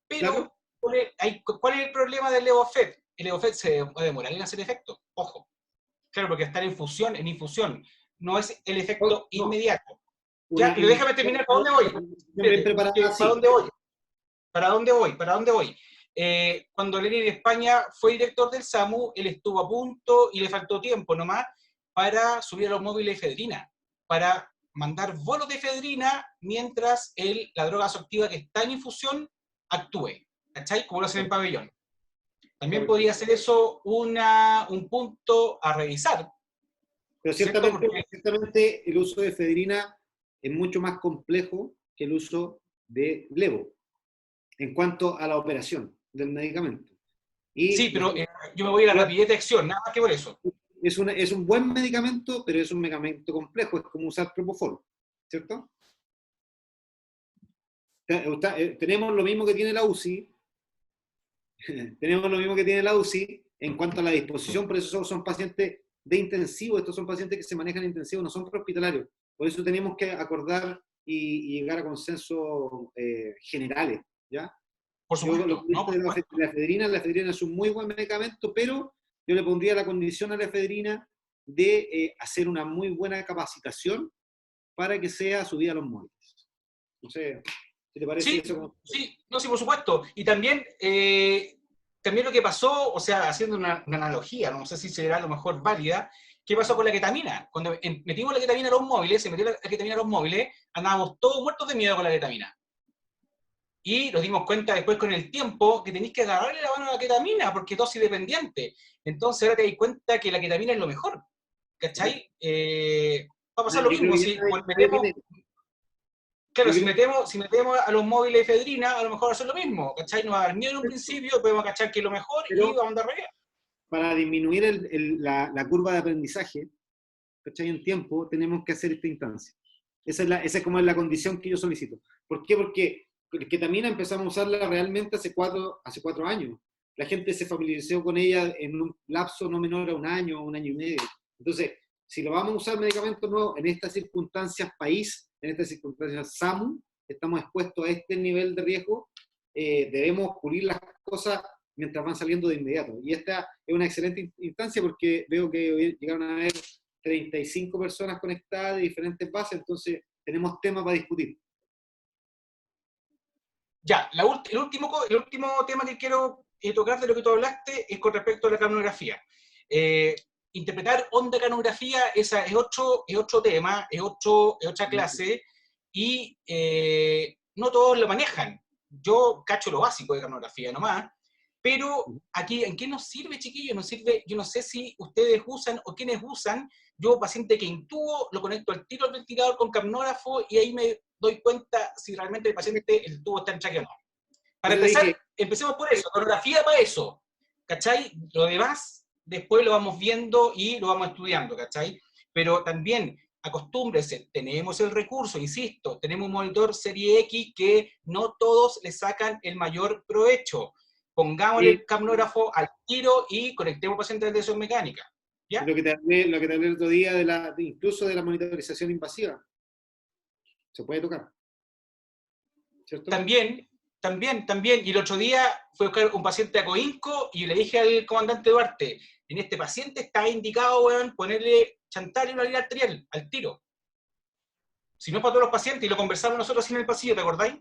Speaker 1: Claro.
Speaker 2: pero ¿cuál es el problema del Levofed? El Levofed se va a demorar en hacer efecto, ojo. Claro, porque estar en infusión, no es el efecto
Speaker 1: No,
Speaker 2: inmediato. Ya,
Speaker 1: una
Speaker 2: pero déjame terminar, ¿para dónde voy?
Speaker 1: bien
Speaker 2: Espérate,
Speaker 1: preparada,
Speaker 2: ¿para
Speaker 1: sí.
Speaker 2: dónde voy? ¿Para dónde voy? ¿Para dónde voy? Cuando Lenin en España fue director del SAMU, él estuvo a punto y le faltó tiempo nomás para subir a los móviles de efedrina, para mandar bolos de efedrina mientras la droga asoactiva que está en infusión actúe. ¿Cachai? Como lo hacen en el pabellón. También
Speaker 1: Correcto.
Speaker 2: podría ser eso un punto a revisar,
Speaker 1: Pero
Speaker 2: ¿cierto?
Speaker 1: ciertamente,
Speaker 2: Porque
Speaker 1: ciertamente el uso de efedrina es mucho más complejo que el uso de Levo en cuanto a la operación del medicamento.
Speaker 2: sí,
Speaker 1: Y
Speaker 2: pero yo me voy a la rapidez de acción, nada más que por eso.
Speaker 1: es un buen medicamento, pero es un medicamento complejo, es como usar Propofol, ¿cierto? Tenemos lo mismo que tiene la UCI, tenemos lo mismo que tiene la UCI en cuanto a la disposición, por eso son pacientes de intensivo, estos son pacientes que se manejan en intensivo, no son prehospitalarios. Por eso tenemos que acordar y llegar a consensos generales, ¿ya?
Speaker 2: Por
Speaker 1: Yo lo
Speaker 2: supuesto,
Speaker 1: que
Speaker 2: ¿no?
Speaker 1: dice
Speaker 2: Por
Speaker 1: de
Speaker 2: supuesto.
Speaker 1: la efedrina es un muy buen medicamento, pero yo le pondría la condición a la efedrina de hacer una muy buena capacitación para que sea subida a los móviles. No sé, si te parece
Speaker 2: Sí,
Speaker 1: eso.
Speaker 2: sí, no, sí, por supuesto. Y también, también lo que pasó, o sea, haciendo una analogía, no sé si será a lo mejor válida, ¿qué pasó con la ketamina? Cuando metimos la ketamina a los móviles, se metió la ketamina a los móviles, andábamos todos muertos de miedo con la ketamina. Y nos dimos cuenta después con el tiempo que tenéis que agarrarle la mano a la ketamina porque es dosis dependiente. Entonces ahora te das cuenta que la ketamina es lo mejor. ¿Cachai? Va a pasar lo
Speaker 1: Yo creo
Speaker 2: mismo.
Speaker 1: que
Speaker 2: Si
Speaker 1: nadie
Speaker 2: metemos,
Speaker 1: tiene,
Speaker 2: claro,
Speaker 1: yo creo
Speaker 2: si metemos a los móviles de efedrina, a lo mejor va a ser lo mismo. ¿Cachai? Nos va a dar miedo en un principio, podemos cachar que es lo mejor y
Speaker 1: pero
Speaker 2: vamos a andar re bien.
Speaker 1: para disminuir la curva de aprendizaje, ¿cachai? En tiempo, tenemos que hacer esta instancia. Esa es como la condición que yo solicito. ¿Por qué? Porque ketamina empezamos a usarla realmente hace 4 años. La gente se familiarizó con ella en un lapso no menor a un año y medio. Entonces, si lo vamos a usar medicamentos nuevos en estas circunstancias país, en estas circunstancias SAMU, estamos expuestos a este nivel de riesgo, debemos pulir las cosas mientras van saliendo de inmediato. Y esta es una excelente instancia porque veo que llegaron a haber 35 personas conectadas de diferentes bases, entonces tenemos temas para discutir.
Speaker 2: Ya, el último tema que quiero tocar de lo que tú hablaste es con respecto a la canografía. Eh, Interpretar onda canografía esa es otro tema, es otra clase, y no todos lo manejan. Yo cacho lo básico de canografía nomás, pero aquí, ¿en qué nos sirve, chiquillos? Nos sirve, yo no sé si ustedes usan o quiénes usan. Yo, paciente que intubo, lo conecto al tiro al ventilador con capnógrafo y ahí me doy cuenta si realmente el paciente, el tubo está en traque o no. Para
Speaker 1: Yo te
Speaker 2: empezar,
Speaker 1: dije,
Speaker 2: empecemos por eso, coreografía para eso, ¿cachai? Lo demás, después lo vamos viendo y lo vamos estudiando, ¿cachai? Pero también, acostúmbrese, tenemos el recurso, insisto, tenemos un monitor serie X que no todos le sacan el mayor provecho. Pongámosle
Speaker 1: sí,
Speaker 2: el capnógrafo al tiro y conectemos al paciente de tensión mecánica, ¿ya?
Speaker 1: lo que te hablé el otro día, incluso de la monitorización invasiva, se puede tocar, ¿cierto?
Speaker 2: También, y el otro día fue a buscar un paciente a Coinco y le dije al comandante Duarte, en este paciente está indicado, weón, ponerle chantal y una línea arterial, al tiro. Si no es para todos los pacientes, y lo conversamos nosotros así en el pasillo, ¿te acordáis?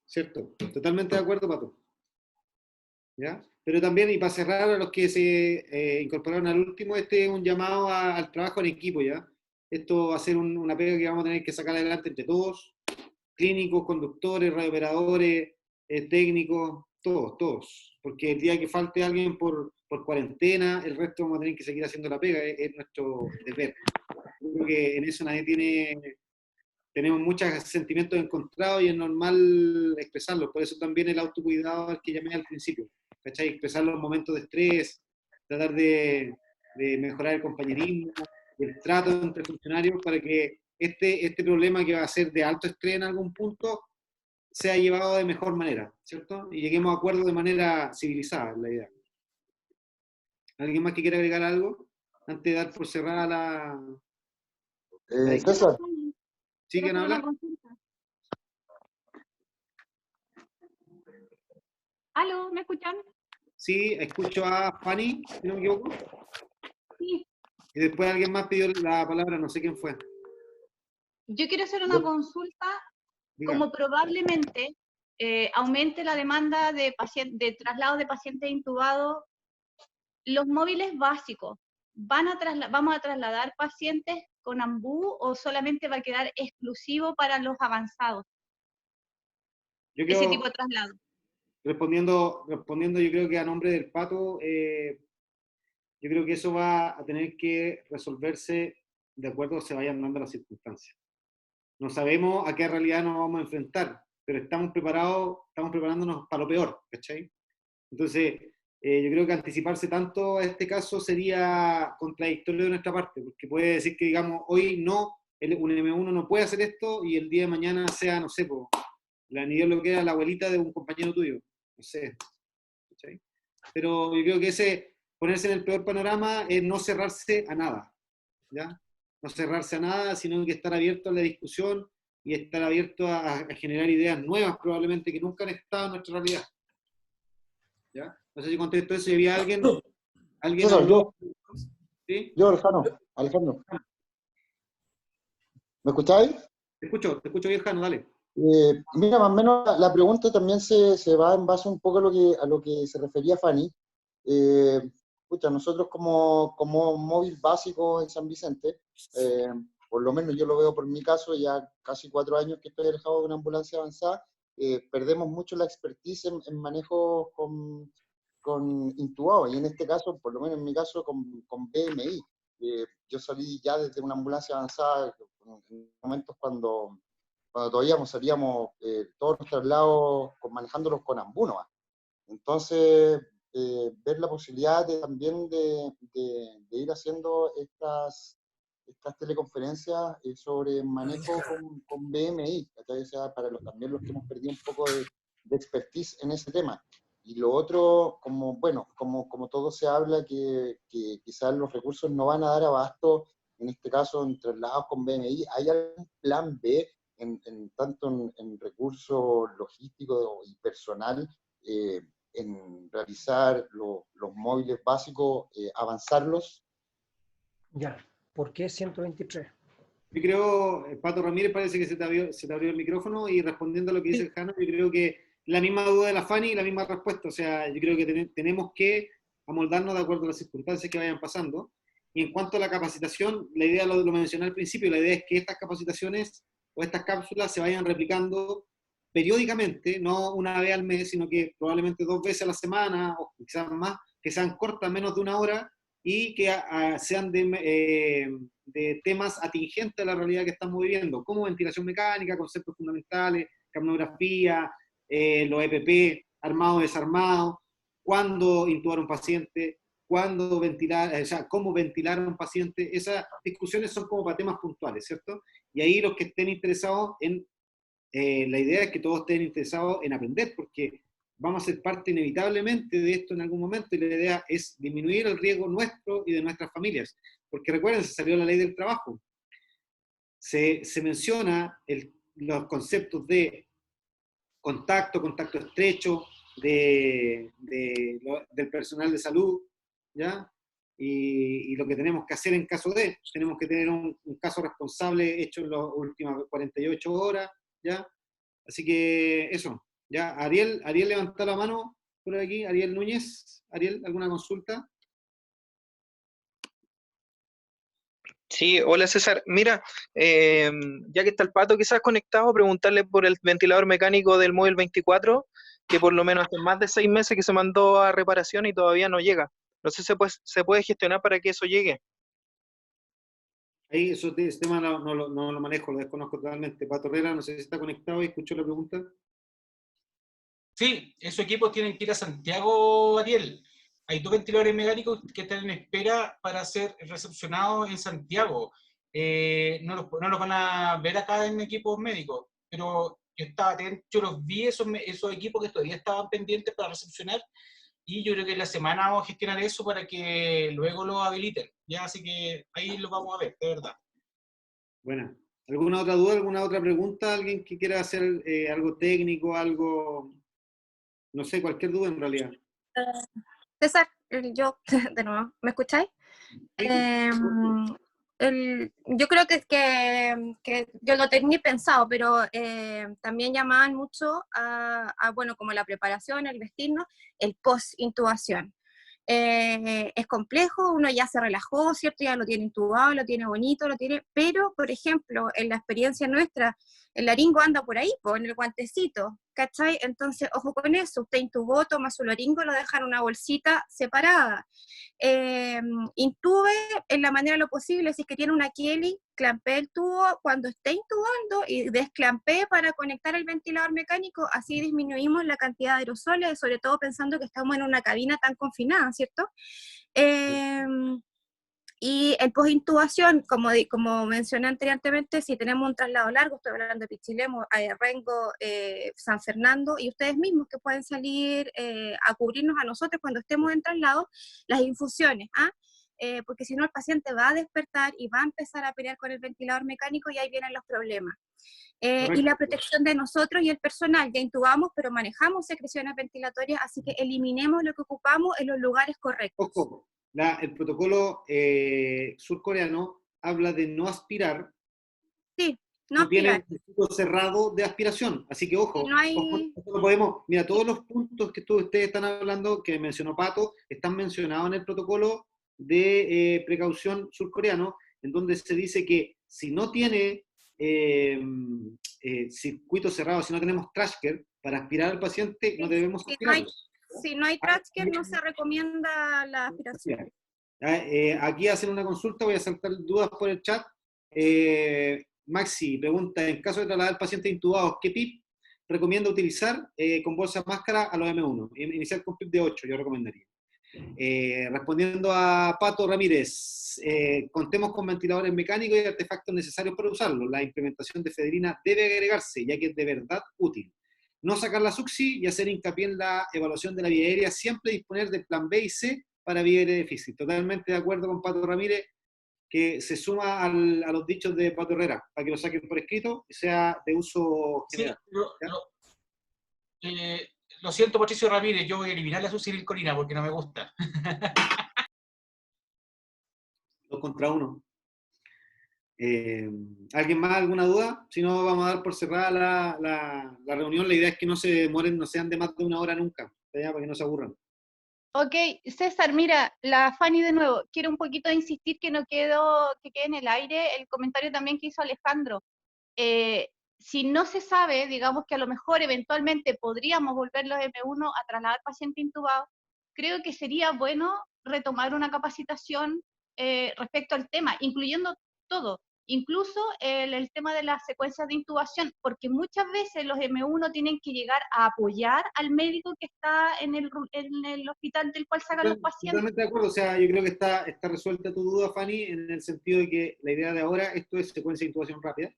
Speaker 1: Cierto, totalmente de acuerdo, Pato. ¿Ya? Pero también, y para cerrar, a los que se incorporaron al último, este es un llamado al trabajo en equipo, ¿ya? Esto va a ser una pega que vamos a tener que sacar adelante entre todos, clínicos, conductores, radiooperadores, técnicos, todos. Porque el día que falte alguien por cuarentena, el resto vamos a tener que seguir haciendo la pega, es nuestro deber. Yo creo que en eso tenemos muchos sentimientos encontrados y es normal expresarlos, por eso también el autocuidado al que llamé al principio, ¿cachai? Expresar los momentos de estrés, tratar de de mejorar el compañerismo, el trato entre funcionarios para que este problema que va a ser de alto estrés en algún punto sea llevado de mejor manera, ¿cierto? Y lleguemos a acuerdos de manera civilizada, es la idea. ¿Alguien más que quiera agregar algo? Antes de dar por cerrada la
Speaker 4: César,
Speaker 1: ¿Sí quieren hablar?
Speaker 5: ¿Aló? ¿Me escuchan?
Speaker 1: Sí, escucho a Fanny, si no me equivoco.
Speaker 5: Sí.
Speaker 1: Y después alguien más pidió la palabra, no sé quién fue.
Speaker 5: Yo quiero hacer una consulta,
Speaker 1: Diga.
Speaker 5: como probablemente aumente la demanda de traslados de pacientes intubados, los móviles básicos, ¿vamos a trasladar pacientes con AMBU o solamente va a quedar exclusivo para los avanzados?
Speaker 1: Yo
Speaker 5: Ese
Speaker 1: creo,
Speaker 5: tipo de traslado.
Speaker 1: respondiendo, yo creo que a nombre del Pato, yo creo que eso va a tener que resolverse de acuerdo a se vayan dando las circunstancias. No sabemos a qué realidad nos vamos a enfrentar, pero estamos preparándonos para lo peor, ¿cachai? Entonces, yo creo que anticiparse tanto a este caso sería contradictorio de nuestra parte, porque puede decir que, digamos, hoy no, un M1 no puede hacer esto y el día de mañana sea, no sé, ni Dios lo que era la abuelita de un compañero tuyo, no sé, ¿cachai? Pero yo creo que ponerse en el peor panorama es no cerrarse a nada, ¿ya? No cerrarse a nada, sino que estar abierto a la discusión y estar abierto a generar ideas nuevas, probablemente, que nunca han estado en nuestra realidad. ¿Ya? No sé si contesto eso, y había alguien
Speaker 4: César,
Speaker 1: habló. ¿Sí?
Speaker 4: yo, Alejandro. ¿Me escucháis?
Speaker 1: Te escucho bien, Jano, dale.
Speaker 4: Mira, más o menos la pregunta también se va en base un poco a lo que se refería Fanny. Nosotros como móvil básico en San Vicente, por lo menos yo lo veo por mi caso, ya casi 4 años que estoy alejado de una ambulancia avanzada, perdemos mucho la expertise en manejo con intubados, y en este caso, por lo menos en mi caso, con BMI. Yo salí ya desde una ambulancia avanzada en momentos cuando todavía salíamos todos los traslados manejándolos con AMBU nomás. Entonces, ver la posibilidad también de ir haciendo estas teleconferencias sobre manejo con BMI, o sea, para también los que hemos perdido un poco de expertise en ese tema. Y lo otro, como todo se habla, que quizás los recursos no van a dar abasto, en este caso en traslados con BMI, ¿hay algún plan B tanto en recursos logísticos y personal, en realizar los móviles básicos, avanzarlos?
Speaker 6: Ya, ¿por qué 123?
Speaker 1: Yo creo, Pato Ramírez, parece que se te abrió el micrófono, y respondiendo a lo que dice el Jano, yo creo que la misma duda de la Fanny y la misma respuesta. O sea, yo creo que tenemos que amoldarnos de acuerdo a las circunstancias que vayan pasando. Y en cuanto a la capacitación, la idea lo mencioné al principio, la idea es que estas capacitaciones o estas cápsulas se vayan replicando periódicamente, no una vez al mes, sino que probablemente 2 veces a la semana, o quizás más, que sean cortas, menos de 1 hora, y que sean de temas atingentes a la realidad que estamos viviendo, como ventilación mecánica, conceptos fundamentales, capnografía, los EPP, armado, desarmado, cuándo intubar a un paciente, cuándo ventilar, o sea, cómo ventilar a un paciente. Esas discusiones son como para temas puntuales, ¿cierto? Y ahí los que estén interesados la idea es que todos estén interesados en aprender, porque vamos a ser parte inevitablemente de esto en algún momento, y la idea es disminuir el riesgo nuestro y de nuestras familias. Porque recuerden, se salió la ley del trabajo. Se menciona los conceptos de contacto estrecho, del personal de salud, ¿ya? Y lo que tenemos que hacer en caso tenemos que tener un caso responsable hecho en las últimas 48 horas, ¿ya? Así que eso, ¿ya? Ariel levantó la mano por aquí, Ariel Núñez. Ariel, ¿alguna consulta?
Speaker 7: Sí, hola César. Mira, ya que está el Pato quizás conectado, preguntarle por el ventilador mecánico del móvil 24, que por lo menos hace más de 6 meses que se mandó a reparación y todavía no llega. No sé si se puede gestionar para que eso llegue.
Speaker 1: Ahí, ese tema no lo manejo, lo desconozco totalmente. Pato Herrera, no sé si está conectado y escuchó la pregunta.
Speaker 2: Sí, esos equipos tienen que ir a Santiago, Ariel. hay 2 ventiladores mecánicos que están en espera para ser recepcionados en Santiago. No los van a ver acá en equipos médicos, pero yo estaba atento, yo los vi, esos equipos que todavía estaban pendientes para recepcionar, y yo creo que en la semana vamos a gestionar eso para que luego lo habiliten, ¿ya? Así que ahí lo vamos a ver, de verdad.
Speaker 1: Bueno, ¿alguna otra duda, alguna otra pregunta? ¿Alguien que quiera hacer algo técnico, algo, no sé, cualquier duda en realidad?
Speaker 3: César, yo de nuevo, ¿me escucháis?
Speaker 1: Sí.
Speaker 3: Yo creo que yo lo tenía pensado, pero también llamaban mucho bueno, como la preparación, el vestirnos, el post-intubación. Es complejo, uno ya se relajó, ¿cierto? Ya lo tiene intubado, lo tiene bonito, pero, por ejemplo, en la experiencia nuestra, el laringo anda por ahí, en el guantecito, ¿cachai? Entonces, ojo con eso, usted intubó, toma su laringo, lo deja en una bolsita separada. Intube en la manera de lo posible, si es que tiene una Kelly, clampee el tubo cuando esté intubando y desclampee para conectar el ventilador mecánico, así disminuimos la cantidad de aerosoles, sobre todo pensando que estamos en una cabina tan confinada, ¿cierto? Y el post-intubación, como mencioné anteriormente, si tenemos un traslado largo, estoy hablando de Pichilemu, Rengo, San Fernando, y ustedes mismos que pueden salir a cubrirnos a nosotros cuando estemos en traslado, las infusiones, porque si no el paciente va a despertar y va a empezar a pelear con el ventilador mecánico y ahí vienen los problemas. Y la protección de nosotros y el personal, ya intubamos, pero manejamos secreciones ventilatorias, así que eliminemos lo que ocupamos en los lugares correctos.
Speaker 1: Ojo, el protocolo surcoreano habla de no aspirar.
Speaker 3: Sí, no
Speaker 1: tiene
Speaker 3: aspirar.
Speaker 1: un circuito cerrado de aspiración, así que ojo,
Speaker 3: No hay...
Speaker 1: ojo, no podemos, mira, todos los puntos que ustedes están hablando, que mencionó Pato, están mencionados en el protocolo de precaución surcoreano, en donde se dice que si no tiene circuito cerrado, si no tenemos tracker para aspirar al paciente, no debemos aspirar.
Speaker 3: Si no hay tracker, no se recomienda la aspiración.
Speaker 1: Aquí hacen una consulta, voy a saltar dudas por el chat. Maxi pregunta, en caso de trasladar pacientes intubados, ¿qué PIP recomienda utilizar con bolsa máscara a los M1? Iniciar con PIP de 8, yo recomendaría. Respondiendo a Pato Ramírez, contemos con ventiladores mecánicos y artefactos necesarios para usarlos. La implementación de Federina debe agregarse, ya que es de verdad útil. No sacar la SUCSI y hacer hincapié en la evaluación de la vía aérea, siempre disponer de plan B y C para vía aérea difícil. Totalmente de acuerdo con Pato Ramírez, que se suma a los dichos de Pato Herrera, para que lo saquen por escrito y sea de uso general.
Speaker 2: Sí, lo siento, Patricio Ramírez, yo voy a eliminar la succinilcolina porque no me gusta.
Speaker 1: 2 contra 1. ¿Alguien más? ¿Alguna duda? Si no, vamos a dar por cerrada la reunión. La idea es que no se demoren, no sean de más de 1 hora nunca, para que no se aburran.
Speaker 5: Ok, César, mira, la Fanny de nuevo, quiero un poquito insistir que quede en el aire el comentario también que hizo Alejandro. Si no se sabe, digamos que a lo mejor eventualmente podríamos volver los M1 a trasladar paciente intubado, creo que sería bueno retomar una capacitación respecto al tema, incluyendo todo, incluso el tema de las secuencias de intubación, porque muchas veces los M1 tienen que llegar a apoyar al médico que está en el hospital del cual sacan los pacientes.
Speaker 1: Totalmente de acuerdo, o sea, yo creo que está resuelta tu duda, Fanny, en el sentido de que la idea de ahora, esto es secuencia de intubación rápida,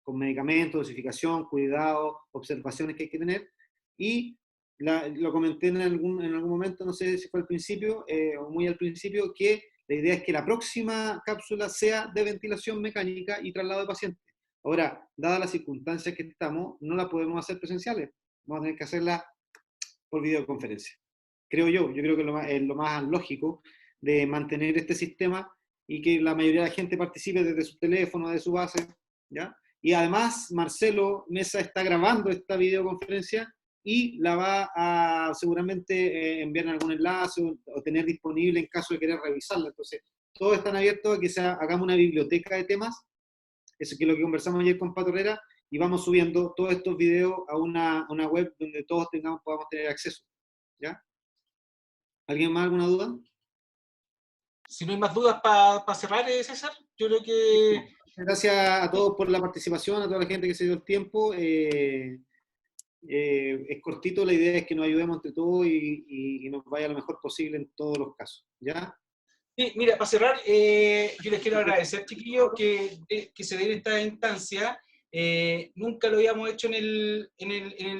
Speaker 1: con medicamentos, dosificación, cuidado, observaciones que hay que tener, y lo comenté en algún momento, no sé si fue al principio, o muy al principio, que la idea es que la próxima cápsula sea de ventilación mecánica y traslado de pacientes. Ahora, dadas las circunstancias que estamos, no la podemos hacer presenciales, vamos a tener que hacerla por videoconferencia. Creo yo creo que es lo más lógico de mantener este sistema y que la mayoría de la gente participe desde su teléfono, de su base, ¿ya? Y además, Marcelo Mesa está grabando esta videoconferencia y la va a seguramente enviar en algún enlace o tener disponible en caso de querer revisarla. Entonces, todos están abiertos a que hagamos una biblioteca de temas, eso que es lo que conversamos ayer con Pato Herrera, y vamos subiendo todos estos videos a una web donde todos podamos tener acceso. ¿Ya? ¿Alguien más, alguna duda?
Speaker 2: Si no hay más dudas para cerrar, César, yo creo que...
Speaker 1: Gracias a todos por la participación, a toda la gente que se dio el tiempo. es cortito, la idea es que nos ayudemos entre todos y nos vaya lo mejor posible en todos los casos, ¿ya?
Speaker 2: Sí, mira, para cerrar, yo les quiero agradecer, chiquillos, que se den esta instancia. Nunca lo habíamos hecho en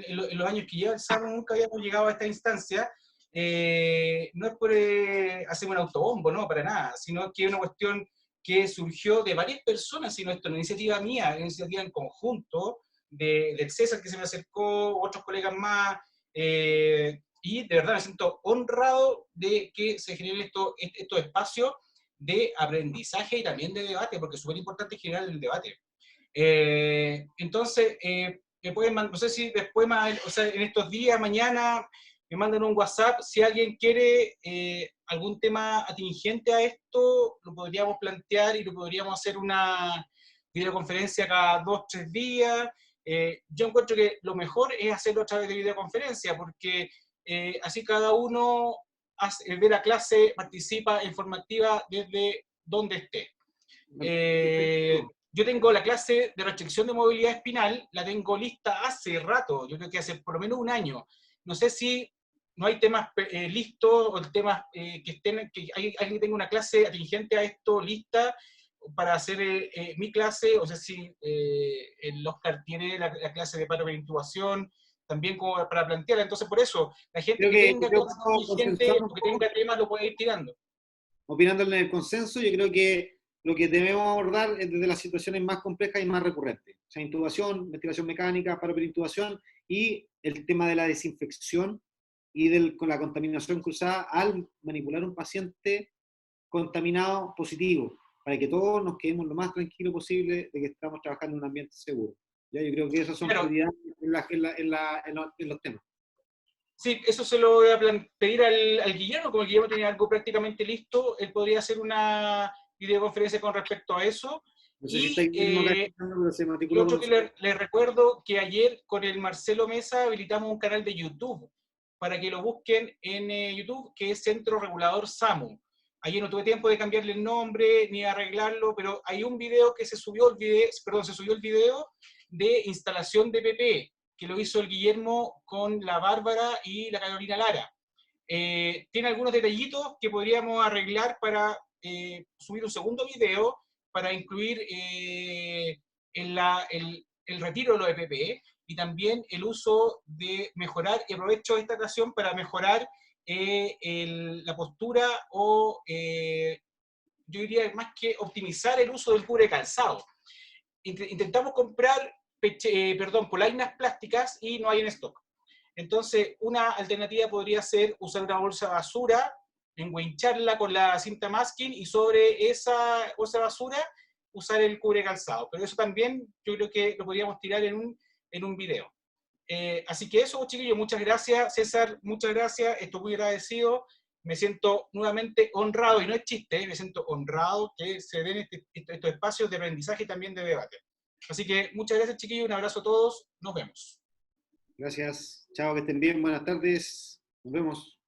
Speaker 2: los años que lleva el SAMU, nunca habíamos llegado a esta instancia. No es por hacer un autobombo, no, para nada, sino que es una cuestión que surgió de varias personas, sino esto, una iniciativa mía, una iniciativa en conjunto, del César que se me acercó, otros colegas más, y de verdad me siento honrado de que se generen estos espacios de aprendizaje y también de debate, porque es súper importante generar el debate. Entonces, me pueden mandar, no sé si después, o sea, en estos días, mañana, me mandan un WhatsApp. Si alguien quiere algún tema atingente a esto, lo podríamos plantear y lo podríamos hacer una videoconferencia cada 2 o 3 días. Yo encuentro que lo mejor es hacerlo a través de videoconferencia, porque así cada uno ve la clase, participa informativa desde donde esté. Yo tengo la clase de restricción de movilidad espinal, la tengo lista hace rato, yo creo que hace por lo menos un año. No sé si no hay temas listos o temas que estén, que alguien tenga una clase atingente a esto lista para hacer mi clase, o sea, si el Oscar tiene la clase de paro de intubación, también como para plantearla. Entonces, por eso, la gente que tenga cosas atingentes o que tenga temas lo puede ir tirando.
Speaker 1: Opinando en el consenso, yo creo que lo que debemos abordar es desde las situaciones más complejas y más recurrentes. O sea, intubación, ventilación mecánica, paro por intubación y el tema de la desinfección y con la contaminación cruzada al manipular un paciente contaminado positivo, para que todos nos quedemos lo más tranquilos posible de que estamos trabajando en un ambiente seguro. ¿Ya? Yo creo que esas son prioridades en los temas.
Speaker 2: Sí, eso se lo voy a pedir al Guillermo, como el Guillermo tenía algo prácticamente listo, él podría hacer una videoconferencia con respecto a eso.
Speaker 1: No sé
Speaker 2: Y
Speaker 1: si pero se
Speaker 2: lo
Speaker 1: matriculó
Speaker 2: otro
Speaker 1: con
Speaker 2: que les recuerdo que ayer con el Marcelo Mesa habilitamos un canal de YouTube para que lo busquen en YouTube, que es Centro Regulador SAMU. Ayer no tuve tiempo de cambiarle el nombre ni arreglarlo, pero hay un video que se subió el video de instalación de PPE, que lo hizo el Guillermo con la Bárbara y la Carolina Lara. Tiene algunos detallitos que podríamos arreglar para subir un segundo video para incluir el retiro de los PPE y también el uso de mejorar, y aprovecho esta ocasión para mejorar la postura o yo diría más que optimizar el uso del cubre calzado. Intentamos comprar polainas plásticas y no hay en stock. Entonces, una alternativa podría ser usar una bolsa de basura, enguincharla con la cinta masking y sobre esa bolsa de basura usar el cubre calzado. Pero eso también yo creo que lo podríamos tirar en un video. Así que eso, chiquillos, muchas gracias. César, muchas gracias. Estoy muy agradecido. Me siento nuevamente honrado, y no es chiste, me siento honrado que se den estos espacios de aprendizaje y también de debate. Así que muchas gracias, chiquillos. Un abrazo a todos. Nos vemos.
Speaker 1: Gracias. Chao, que estén bien. Buenas tardes. Nos vemos.